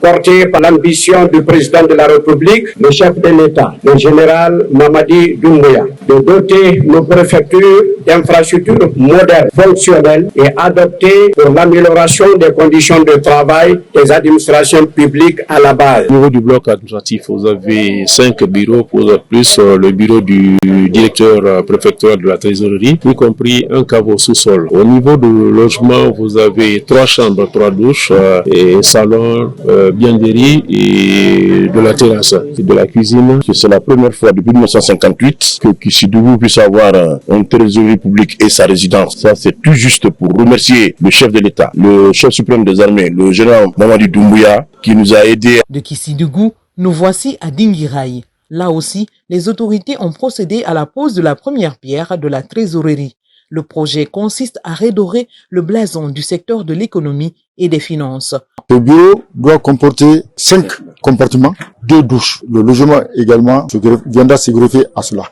portée par l'ambition du président de la République, le chef de l'État, le général Mamadi Doumbouya, de doter nos préfectures d'infrastructures modernes, fonctionnelles et adaptées pour l'amélioration des conditions de travail des administrations publiques à la base. Au niveau du bloc administratif, vous avez 5 bureaux, plus le bureau du directeur préfectoral de la trésorerie, y compris un caveau sous-sol. Au niveau du logement, vous avez 3 chambres, 3 douches, et un salon, bienderie et de la terrasse et de la cuisine. C'est la première fois depuis 1958 que Kissidougou puisse avoir un trésorier public et sa résidence. Ça, c'est tout juste pour remercier le chef de l'État, le chef suprême des armées, le général Mamadi Doumbouya, qui nous a aidés. De Kissidougou, nous voici à Dinguiraï. Là aussi, les autorités ont procédé à la pose de la première pierre de la trésorerie. Le projet consiste à redorer le blason du secteur de l'économie et des finances. Le bureau doit comporter 5 compartiments, 2 douches. Le logement également viendra se greffer à cela.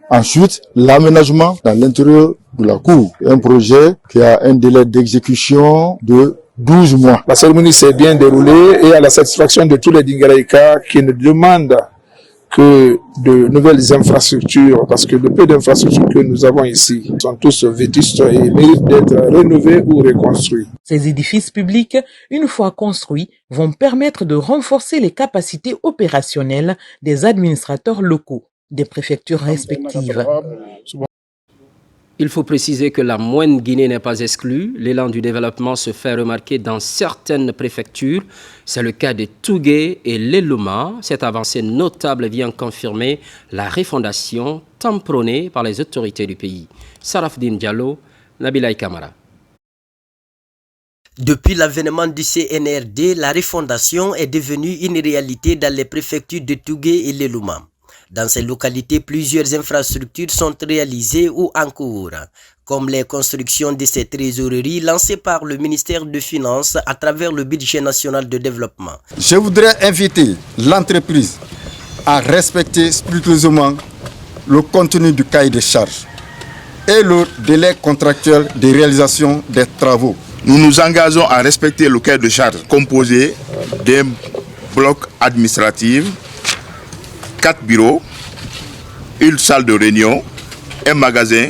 Ensuite, l'aménagement dans l'intérieur de la cour. Un projet qui a un délai d'exécution de 12 mois. La cérémonie s'est bien déroulée et à la satisfaction de tous les Dingaraïka qui nous demandent que de nouvelles infrastructures, parce que le peu d'infrastructures que nous avons ici sont tous vétustes et méritent d'être rénovés ou reconstruits. Ces édifices publics, une fois construits, vont permettre de renforcer les capacités opérationnelles des administrateurs locaux, des préfectures respectives. Il faut préciser que la moyenne Guinée n'est pas exclue. L'élan du développement se fait remarquer dans certaines préfectures. C'est le cas de Tougué et l'Eluma. Cette avancée notable vient confirmer la refondation tant prônée par les autorités du pays. Sarafdine Diallo, Nabila Kamara. Depuis l'avènement du CNRD, la refondation est devenue une réalité dans les préfectures de Tougué et l'Eluma. Dans ces localités, plusieurs infrastructures sont réalisées ou en cours, comme les constructions de ces trésoreries lancées par le ministère des Finances à travers le budget national de développement. Je voudrais inviter l'entreprise à respecter scrupuleusement le contenu du cahier de charges et le délai contractuel de réalisation des travaux. Nous nous engageons à respecter le cahier de charges composé d'un bloc administratif, 4 bureaux, une salle de réunion, un magasin,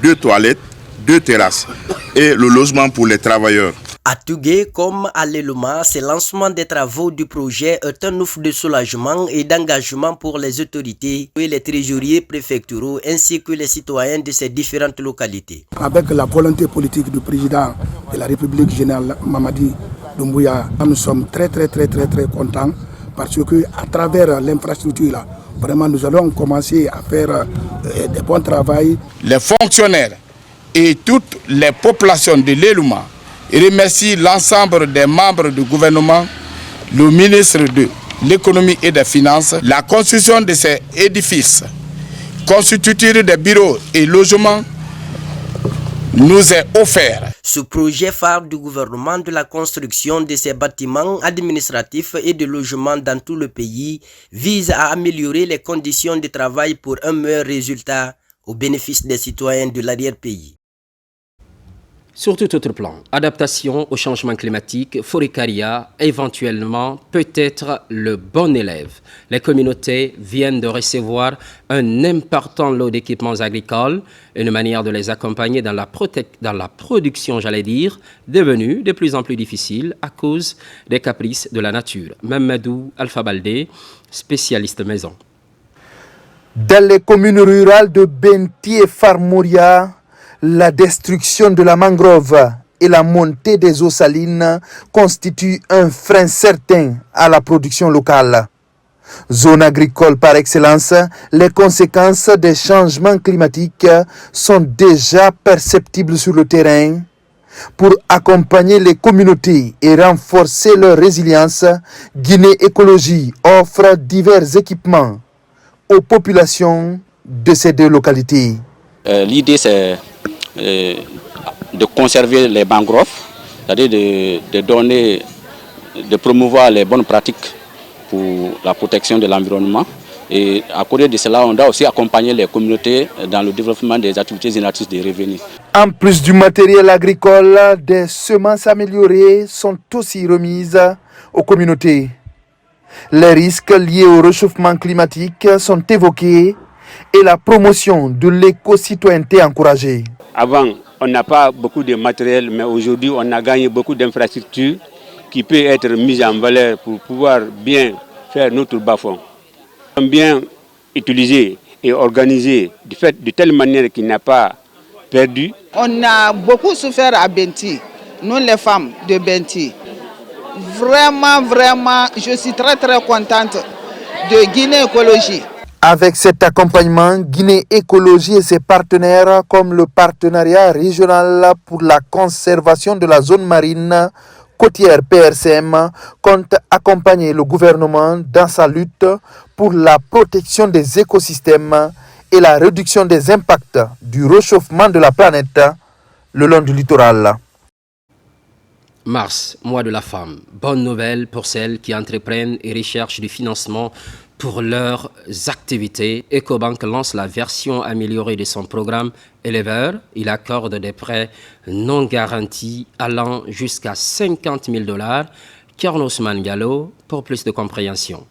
2 toilettes, 2 terrasses et le logement pour les travailleurs. À Tougué comme à l'Eluma, ce lancement des travaux du projet est un ouf de soulagement et d'engagement pour les autorités et les trésoriers préfectoraux ainsi que les citoyens de ces différentes localités. Avec la volonté politique du président de la République générale Mamadi Doumbouya, nous sommes très contents parce que à travers l'infrastructure là, vraiment nous allons commencer à faire des bons travail. Les fonctionnaires et toutes les populations de l'Eluma remercient l'ensemble des membres du gouvernement, le ministre de l'économie et des finances. La construction de ces édifices constitutifs des bureaux et logements nous est offert. Ce projet phare du gouvernement de la construction de ces bâtiments administratifs et de logements dans tout le pays vise à améliorer les conditions de travail pour un meilleur résultat au bénéfice des citoyens de l'arrière-pays. Sur tout autre plan, adaptation au changement climatique, Fourikaria, éventuellement, peut être le bon élève. Les communautés viennent de recevoir un important lot d'équipements agricoles, une manière de les accompagner dans la production, devenue de plus en plus difficile à cause des caprices de la nature. Mamadou Alpha Baldé, spécialiste maison. Dans les communes rurales de Benti et Farmouria, la destruction de la mangrove et la montée des eaux salines constituent un frein certain à la production locale. Zone agricole par excellence, les conséquences des changements climatiques sont déjà perceptibles sur le terrain. Pour accompagner les communautés et renforcer leur résilience, Guinée Écologie offre divers équipements aux populations de ces deux localités. L'idée, c'est de conserver les mangroves, c'est-à-dire de promouvoir les bonnes pratiques pour la protection de l'environnement. Et à côté de cela, on doit aussi accompagner les communautés dans le développement des activités génératrices de revenus. En plus du matériel agricole, des semences améliorées sont aussi remises aux communautés. Les risques liés au réchauffement climatique sont évoqués et la promotion de l'éco-citoyenneté encouragée. Avant, on n'a pas beaucoup de matériel, mais aujourd'hui, on a gagné beaucoup d'infrastructures qui peuvent être mises en valeur pour pouvoir bien faire notre bas-fond. Bien utilisé et organisé de telle manière qu'il n'a pas perdu. On a beaucoup souffert à Benti, nous les femmes de Benti. Vraiment, je suis très contente de Guinée Écologie. Avec cet accompagnement, Guinée Écologie et ses partenaires comme le partenariat régional pour la conservation de la zone marine côtière PRCM comptent accompagner le gouvernement dans sa lutte pour la protection des écosystèmes et la réduction des impacts du réchauffement de la planète le long du littoral. Mars, mois de la femme. Bonne nouvelle pour celles qui entreprennent et recherchent du financement pour leurs activités. Ecobank lance la version améliorée de son programme Éleveur. Il accorde des prêts non garantis allant jusqu'à $50 000. Kernosman Gallo pour plus de compréhension.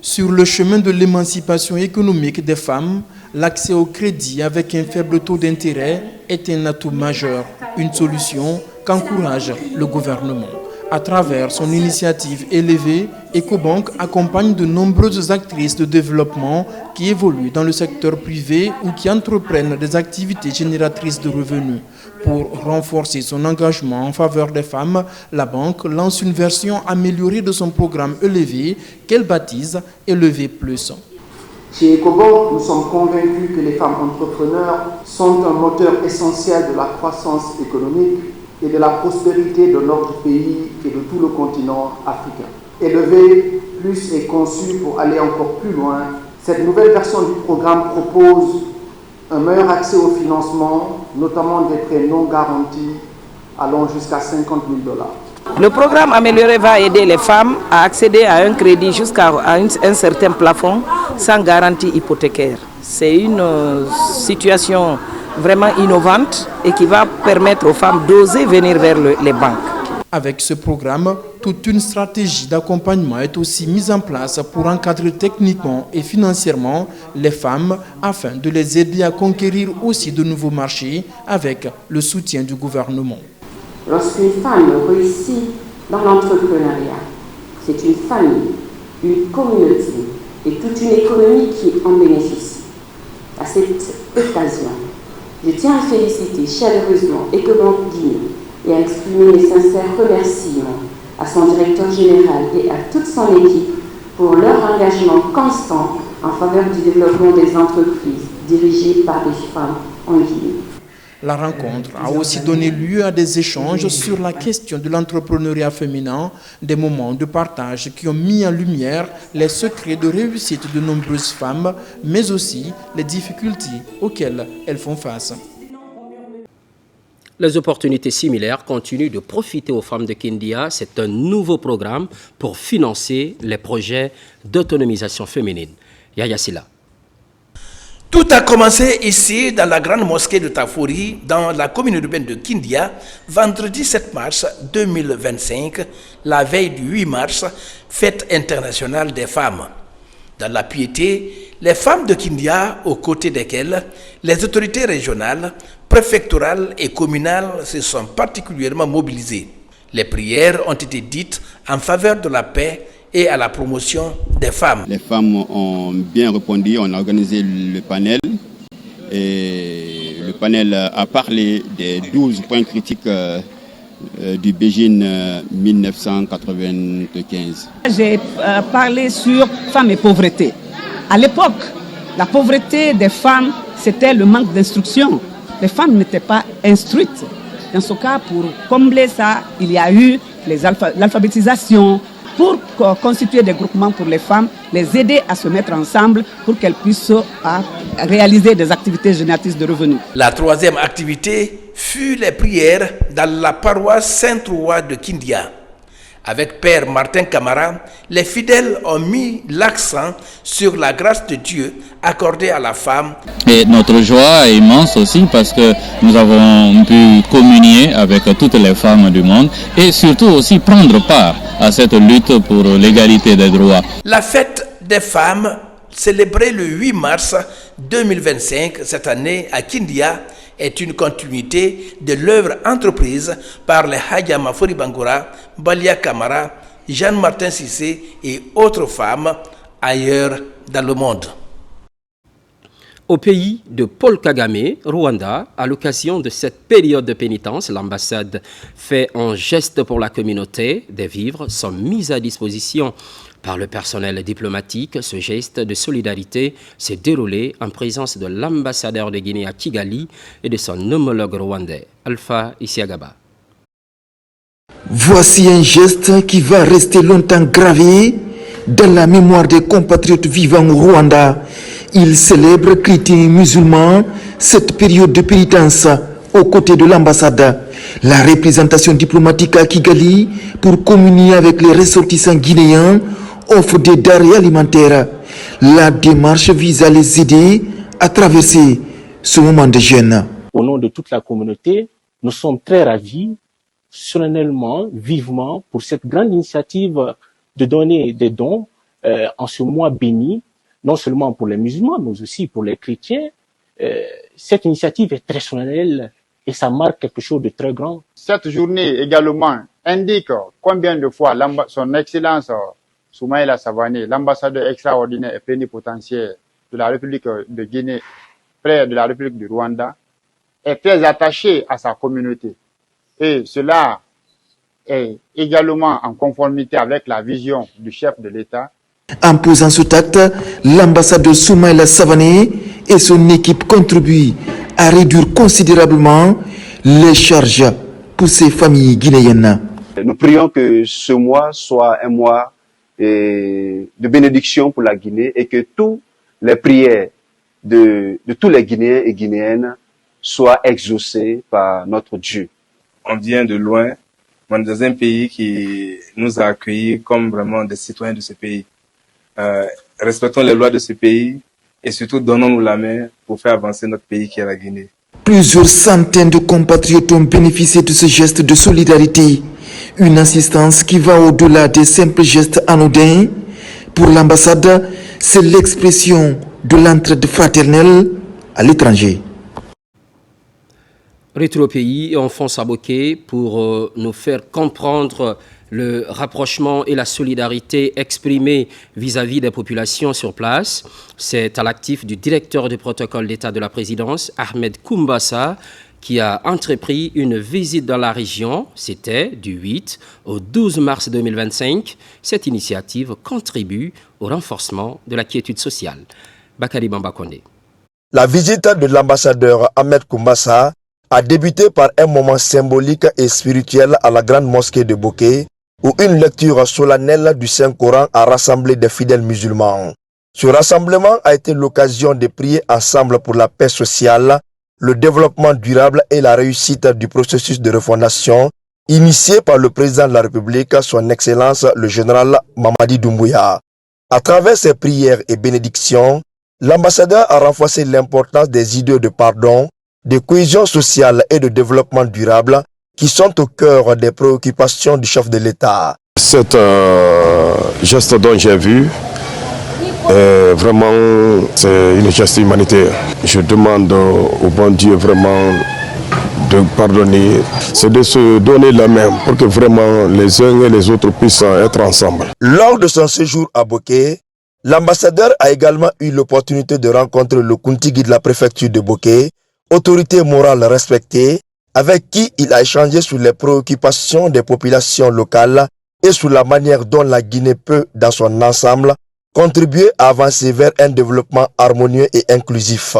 Sur le chemin de l'émancipation économique des femmes, l'accès au crédit avec un faible taux d'intérêt est un atout majeur, une solution qu'encourage le gouvernement. À travers son initiative élevée, Ecobank accompagne de nombreuses actrices de développement qui évoluent dans le secteur privé ou qui entreprennent des activités génératrices de revenus. Pour renforcer son engagement en faveur des femmes, la banque lance une version améliorée de son programme Élevé qu'elle baptise Élevé Plus. Chez Ecobank, nous sommes convaincus que les femmes entrepreneurs sont un moteur essentiel de la croissance économique et de la prospérité de notre pays et de tout le continent africain. Élevé Plus est conçu pour aller encore plus loin. Cette nouvelle version du programme propose un meilleur accès au financement, notamment des prêts non garantis allant jusqu'à 50 000 $. Le programme amélioré va aider les femmes à accéder à un crédit jusqu'à un certain plafond sans garantie hypothécaire. C'est une situation vraiment innovante et qui va permettre aux femmes d'oser venir vers les banques. Avec ce programme, toute une stratégie d'accompagnement est aussi mise en place pour encadrer techniquement et financièrement les femmes afin de les aider à conquérir aussi de nouveaux marchés avec le soutien du gouvernement. Lorsqu'une femme réussit dans l'entrepreneuriat, c'est une famille, une communauté et toute une économie qui en bénéficie. À cette occasion, je tiens à féliciter chaleureusement Ecobank Guinée et à exprimer mes sincères remerciements à son directeur général et à toute son équipe pour leur engagement constant en faveur du développement des entreprises dirigées par des femmes en Guinée. La rencontre a aussi donné lieu à des échanges sur la question de l'entrepreneuriat féminin, des moments de partage qui ont mis en lumière les secrets de réussite de nombreuses femmes, mais aussi les difficultés auxquelles elles font face. Les opportunités similaires continuent de profiter aux femmes de Kindia. C'est un nouveau programme pour financer les projets d'autonomisation féminine. Yaya Silla. Tout a commencé ici, dans la grande mosquée de Tafori, dans la commune urbaine de Kindia, vendredi 7 mars 2025, la veille du 8 mars, fête internationale des femmes. Dans la piété, les femmes de Kindia, aux côtés desquelles les autorités régionales, préfectorales et communales se sont particulièrement mobilisées. Les prières ont été dites en faveur de la paix et à la promotion des femmes. Les femmes ont bien répondu, on a organisé le panel et le panel a parlé des 12 points critiques du BGIN 1995. J'ai parlé sur femmes et pauvreté. À l'époque, la pauvreté des femmes, c'était le manque d'instruction. Les femmes n'étaient pas instruites. Dans ce cas, pour combler ça, il y a eu l'alphabétisation, pour constituer des groupements pour les femmes, les aider à se mettre ensemble pour qu'elles puissent réaliser des activités génératrices de revenus. La troisième activité fut les prières dans la paroisse Saint-Trouat de Kindia. Avec Père Martin Camara, les fidèles ont mis l'accent sur la grâce de Dieu accordée à la femme. Et notre joie est immense aussi parce que nous avons pu communier avec toutes les femmes du monde et surtout aussi prendre part à cette lutte pour l'égalité des droits. La fête des femmes, célébrée le 8 mars 2025 cette année à Kindia, est une continuité de l'œuvre entreprise par les Hadja Mafori Bangoura, Balia Kamara, Jeanne-Martin Cissé et autres femmes ailleurs dans le monde. Au pays de Paul Kagame, Rwanda, à l'occasion de cette période de pénitence, l'ambassade fait un geste pour la communauté. Des vivres sont mis à disposition par le personnel diplomatique. Ce geste de solidarité s'est déroulé en présence de l'ambassadeur de Guinée à Kigali et de son homologue rwandais, Alpha Isiagaba. Voici un geste qui va rester longtemps gravé dans la mémoire des compatriotes vivant au Rwanda. Ils célèbrent, chrétiens et musulmans, cette période de pénitence aux côtés de l'ambassade. La représentation diplomatique à Kigali, pour communier avec les ressortissants guinéens, offre des denrées alimentaires. La démarche vise à les aider à traverser ce moment de gêne. Au nom de toute la communauté, nous sommes très ravis, solennellement, vivement, pour cette grande initiative de donner des dons en ce mois béni, non seulement pour les musulmans, mais aussi pour les chrétiens. Cette initiative est très solennelle et ça marque quelque chose de très grand. Cette journée également indique combien de fois son Excellence Soumaïla Savané, l'ambassadeur extraordinaire et plénipotentiaire de la République de Guinée, près de la République du Rwanda, est très attaché à sa communauté. Et cela est également en conformité avec la vision du chef de l'État. En posant cet acte, l'ambassadeur Soumaïla Savané et son équipe contribuent à réduire considérablement les charges pour ces familles guinéennes. Nous prions que ce mois soit un mois de bénédiction pour la Guinée et que toutes les prières de tous les Guinéens et Guinéennes soient exaucées par notre Dieu. On vient de loin, on est dans un pays qui nous a accueillis comme vraiment des citoyens de ce pays. Respectons les lois de ce pays et surtout donnons-nous la main pour faire avancer notre pays qui est la Guinée. Plusieurs centaines de compatriotes ont bénéficié de ce geste de solidarité. Une assistance qui va au-delà des simples gestes anodins. Pour l'ambassade, c'est l'expression de l'entraide fraternelle à l'étranger. Retour au pays et Alphonse Aboké pour nous faire comprendre le rapprochement et la solidarité exprimée vis-à-vis des populations sur place. C'est à l'actif du directeur du protocole d'État de la présidence, Ahmed Koumbassa, qui a entrepris une visite dans la région. C'était du 8 au 12 mars 2025. Cette initiative contribue au renforcement de la quiétude sociale. Bakari Bambakonde. La visite de l'ambassadeur Ahmed Koumbassa a débuté par un moment symbolique et spirituel à la grande mosquée de Boké, où une lecture solennelle du Saint-Coran a rassemblé des fidèles musulmans. Ce rassemblement a été l'occasion de prier ensemble pour la paix sociale, le développement durable et la réussite du processus de refondation initié par le président de la République, son Excellence le général Mamadi Doumbouya. À travers ses prières et bénédictions, l'ambassadeur a renforcé l'importance des idées de pardon, de cohésion sociale et de développement durable qui sont au cœur des préoccupations du chef de l'État. Cet geste dont j'ai vu, vraiment, c'est une geste humanitaire. Je demande au bon Dieu vraiment de pardonner, c'est de se donner la main pour que vraiment les uns et les autres puissent être ensemble. Lors de son séjour à Boké, l'ambassadeur a également eu l'opportunité de rencontrer le Kuntigui de la préfecture de Boké, autorité morale respectée, avec qui il a échangé sur les préoccupations des populations locales et sur la manière dont la Guinée peut, dans son ensemble, contribuer à avancer vers un développement harmonieux et inclusif.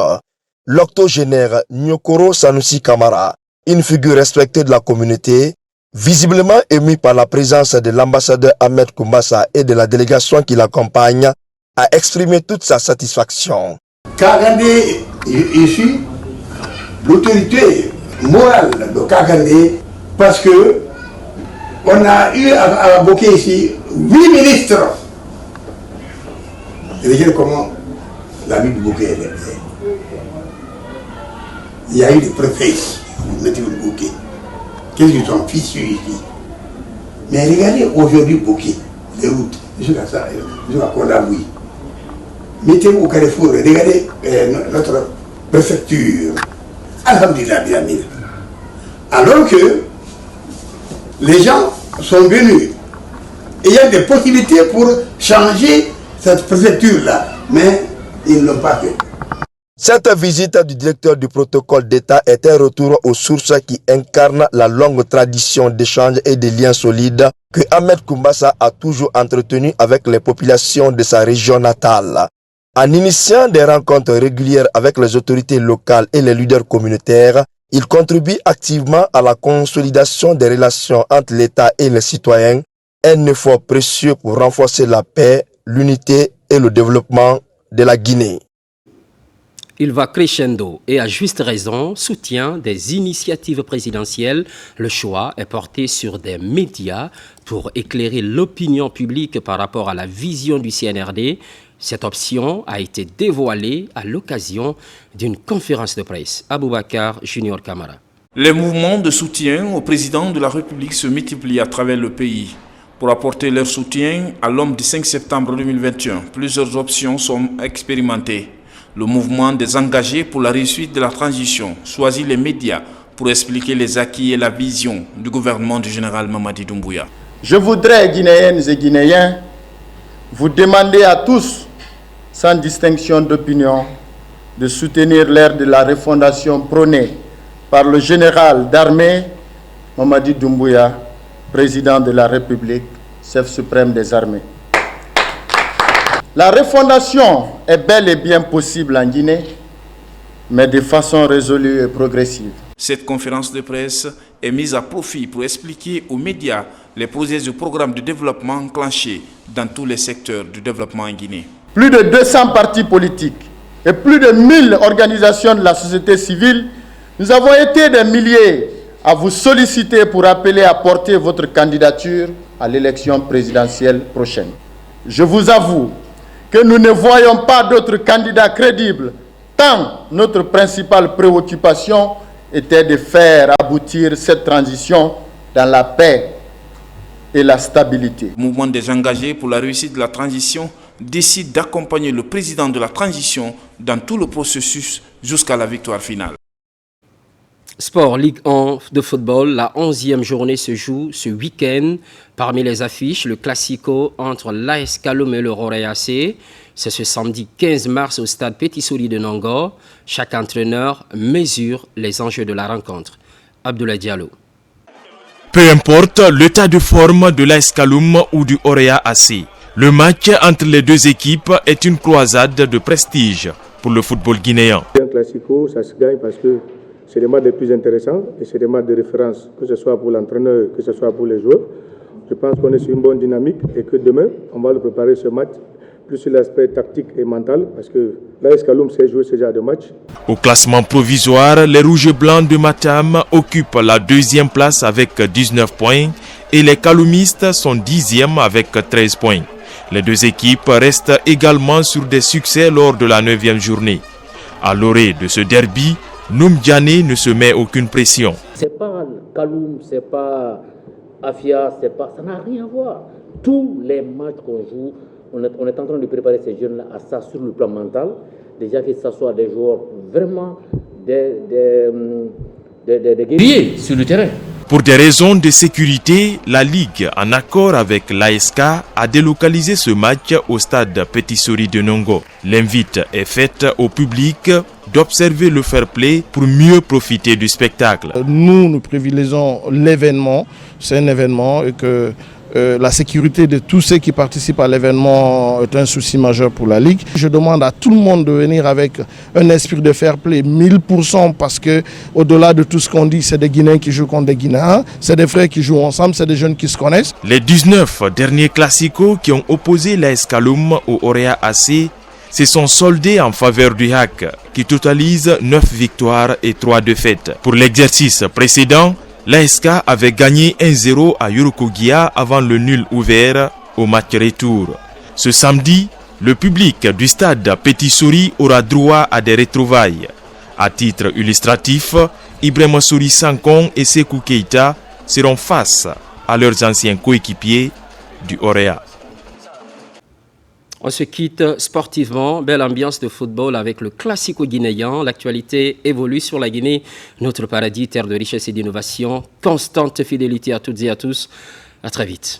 L'octogénaire Nyokoro Sanusi Kamara, une figure respectée de la communauté, visiblement ému par la présence de l'ambassadeur Ahmed Koumbassa et de la délégation qui l'accompagne, a exprimé toute sa satisfaction. Kagandé, ici, l'autorité morale de Kagandé, parce que on a eu à Boké ici 8 ministres. Et regardez comment la ville de Boké est. Il y a eu des préfets de Boké. Qu'est-ce qu'ils sont fichus ici? Mais regardez aujourd'hui Boké, les routes, jusqu'à ça, jusqu'à Kondaboui. Mettez-vous au carrefour, regardez notre préfecture. Alhamdulillah, bien. Alors que les gens sont venus. Et il y a des possibilités pour changer cette préfecture-là. Mais ils ne l'ont pas fait. Cette visite du directeur du protocole d'État est un retour aux sources qui incarnent la longue tradition d'échanges et de liens solides que Ahmed Koumbassa a toujours entretenu avec les populations de sa région natale. En initiant des rencontres régulières avec les autorités locales et les leaders communautaires, il contribue activement à la consolidation des relations entre l'État et les citoyens, un effort précieux pour renforcer la paix, l'unité et le développement de la Guinée. Il va crescendo et à juste raison soutient des initiatives présidentielles. Le choix est porté sur des médias pour éclairer l'opinion publique par rapport à la vision du CNRD. Cette option a été dévoilée à l'occasion d'une conférence de presse. Aboubakar Junior Kamara. Les mouvements de soutien au président de la République se multiplient à travers le pays. Pour apporter leur soutien à l'homme du 5 septembre 2021, plusieurs options sont expérimentées. Le mouvement des engagés pour la réussite de la transition choisit les médias pour expliquer les acquis et la vision du gouvernement du général Mamadi Doumbouya. Je voudrais, Guinéennes et Guinéens, vous demander à tous, sans distinction d'opinion, de soutenir l'ère de la refondation prônée par le général d'armée Mamadi Doumbouya, président de la République, chef suprême des armées. La refondation est bel et bien possible en Guinée, mais de façon résolue et progressive. Cette conférence de presse est mise à profit pour expliquer aux médias les projets du programme de développement enclenché dans tous les secteurs du développement en Guinée. Plus de 200 partis politiques et plus de 1000 organisations de la société civile, nous avons été des milliers à vous solliciter pour appeler à porter votre candidature à l'élection présidentielle prochaine. Je vous avoue que nous ne voyons pas d'autres candidats crédibles, tant notre principale préoccupation était de faire aboutir cette transition dans la paix et la stabilité. Le mouvement des engagés pour la réussite de la transition décide d'accompagner le président de la transition dans tout le processus jusqu'à la victoire finale. Sport Ligue 1 de football, la 11e journée se joue ce week-end. Parmi les affiches, le Classico entre l'AS Kaloum et le Rorail AC. C'est ce samedi 15 mars au stade Petit Souri de Nongo. Chaque entraîneur mesure les enjeux de la rencontre. Abdoulaye Diallo. Peu importe l'état de forme de l'AS Kaloum ou du Rorail AC, le match entre les deux équipes est une croisade de prestige pour le football guinéen. Un Classico, ça se gagne parce que c'est les matchs les plus intéressants et c'est des matchs de référence, que ce soit pour l'entraîneur, que ce soit pour les joueurs. Je pense qu'on est sur une bonne dynamique et que demain, on va le préparer ce match, plus sur l'aspect tactique et mental, parce que l'AS Kaloum sait jouer ce genre de match. Au classement provisoire, les Rouges et Blancs de Matam occupent la 2e place avec 19 points et les Kaloumistes sont 10e avec 13 points. Les deux équipes restent également sur des succès lors de la 9e journée. À l'orée de ce derby, Noum Diané ne se met aucune pression. C'est pas Kaloum, c'est pas Afia, ça n'a rien à voir. Tous les matchs qu'on joue, on est en train de préparer ces jeunes-là à ça sur le plan mental. Déjà que ce soit des joueurs vraiment des guerriers sur le terrain. Pour des raisons de sécurité, la Ligue, en accord avec l'ASK, a délocalisé ce match au stade Petit Souri de Nongo. L'invite est faite au public d'observer le fair play pour mieux profiter du spectacle. Nous privilégions l'événement, c'est un événement et que la sécurité de tous ceux qui participent à l'événement est un souci majeur pour la Ligue. Je demande à tout le monde de venir avec un esprit de fair play 1000% parce que au-delà de tout ce qu'on dit, c'est des Guinéens qui jouent contre des Guinéens, c'est des frères qui jouent ensemble, c'est des jeunes qui se connaissent. Les 19 derniers classicos qui ont opposé l'AS Kaloum au Rorail AC se sont soldés en faveur du HAC qui totalise 9 victoires et 3 défaites. Pour l'exercice précédent, l'ASK avait gagné 1-0 à Yorokogia avant le nul ouvert au match retour. Ce samedi, le public du stade Petit Souri aura droit à des retrouvailles. À titre illustratif, Ibrahima Souri Sankon et Sekou Keita seront face à leurs anciens coéquipiers du Rorail. On se quitte sportivement, belle ambiance de football avec le Classico guinéen. L'actualité évolue sur la Guinée, notre paradis, terre de richesse et d'innovation. Constante fidélité à toutes et à tous. À très vite.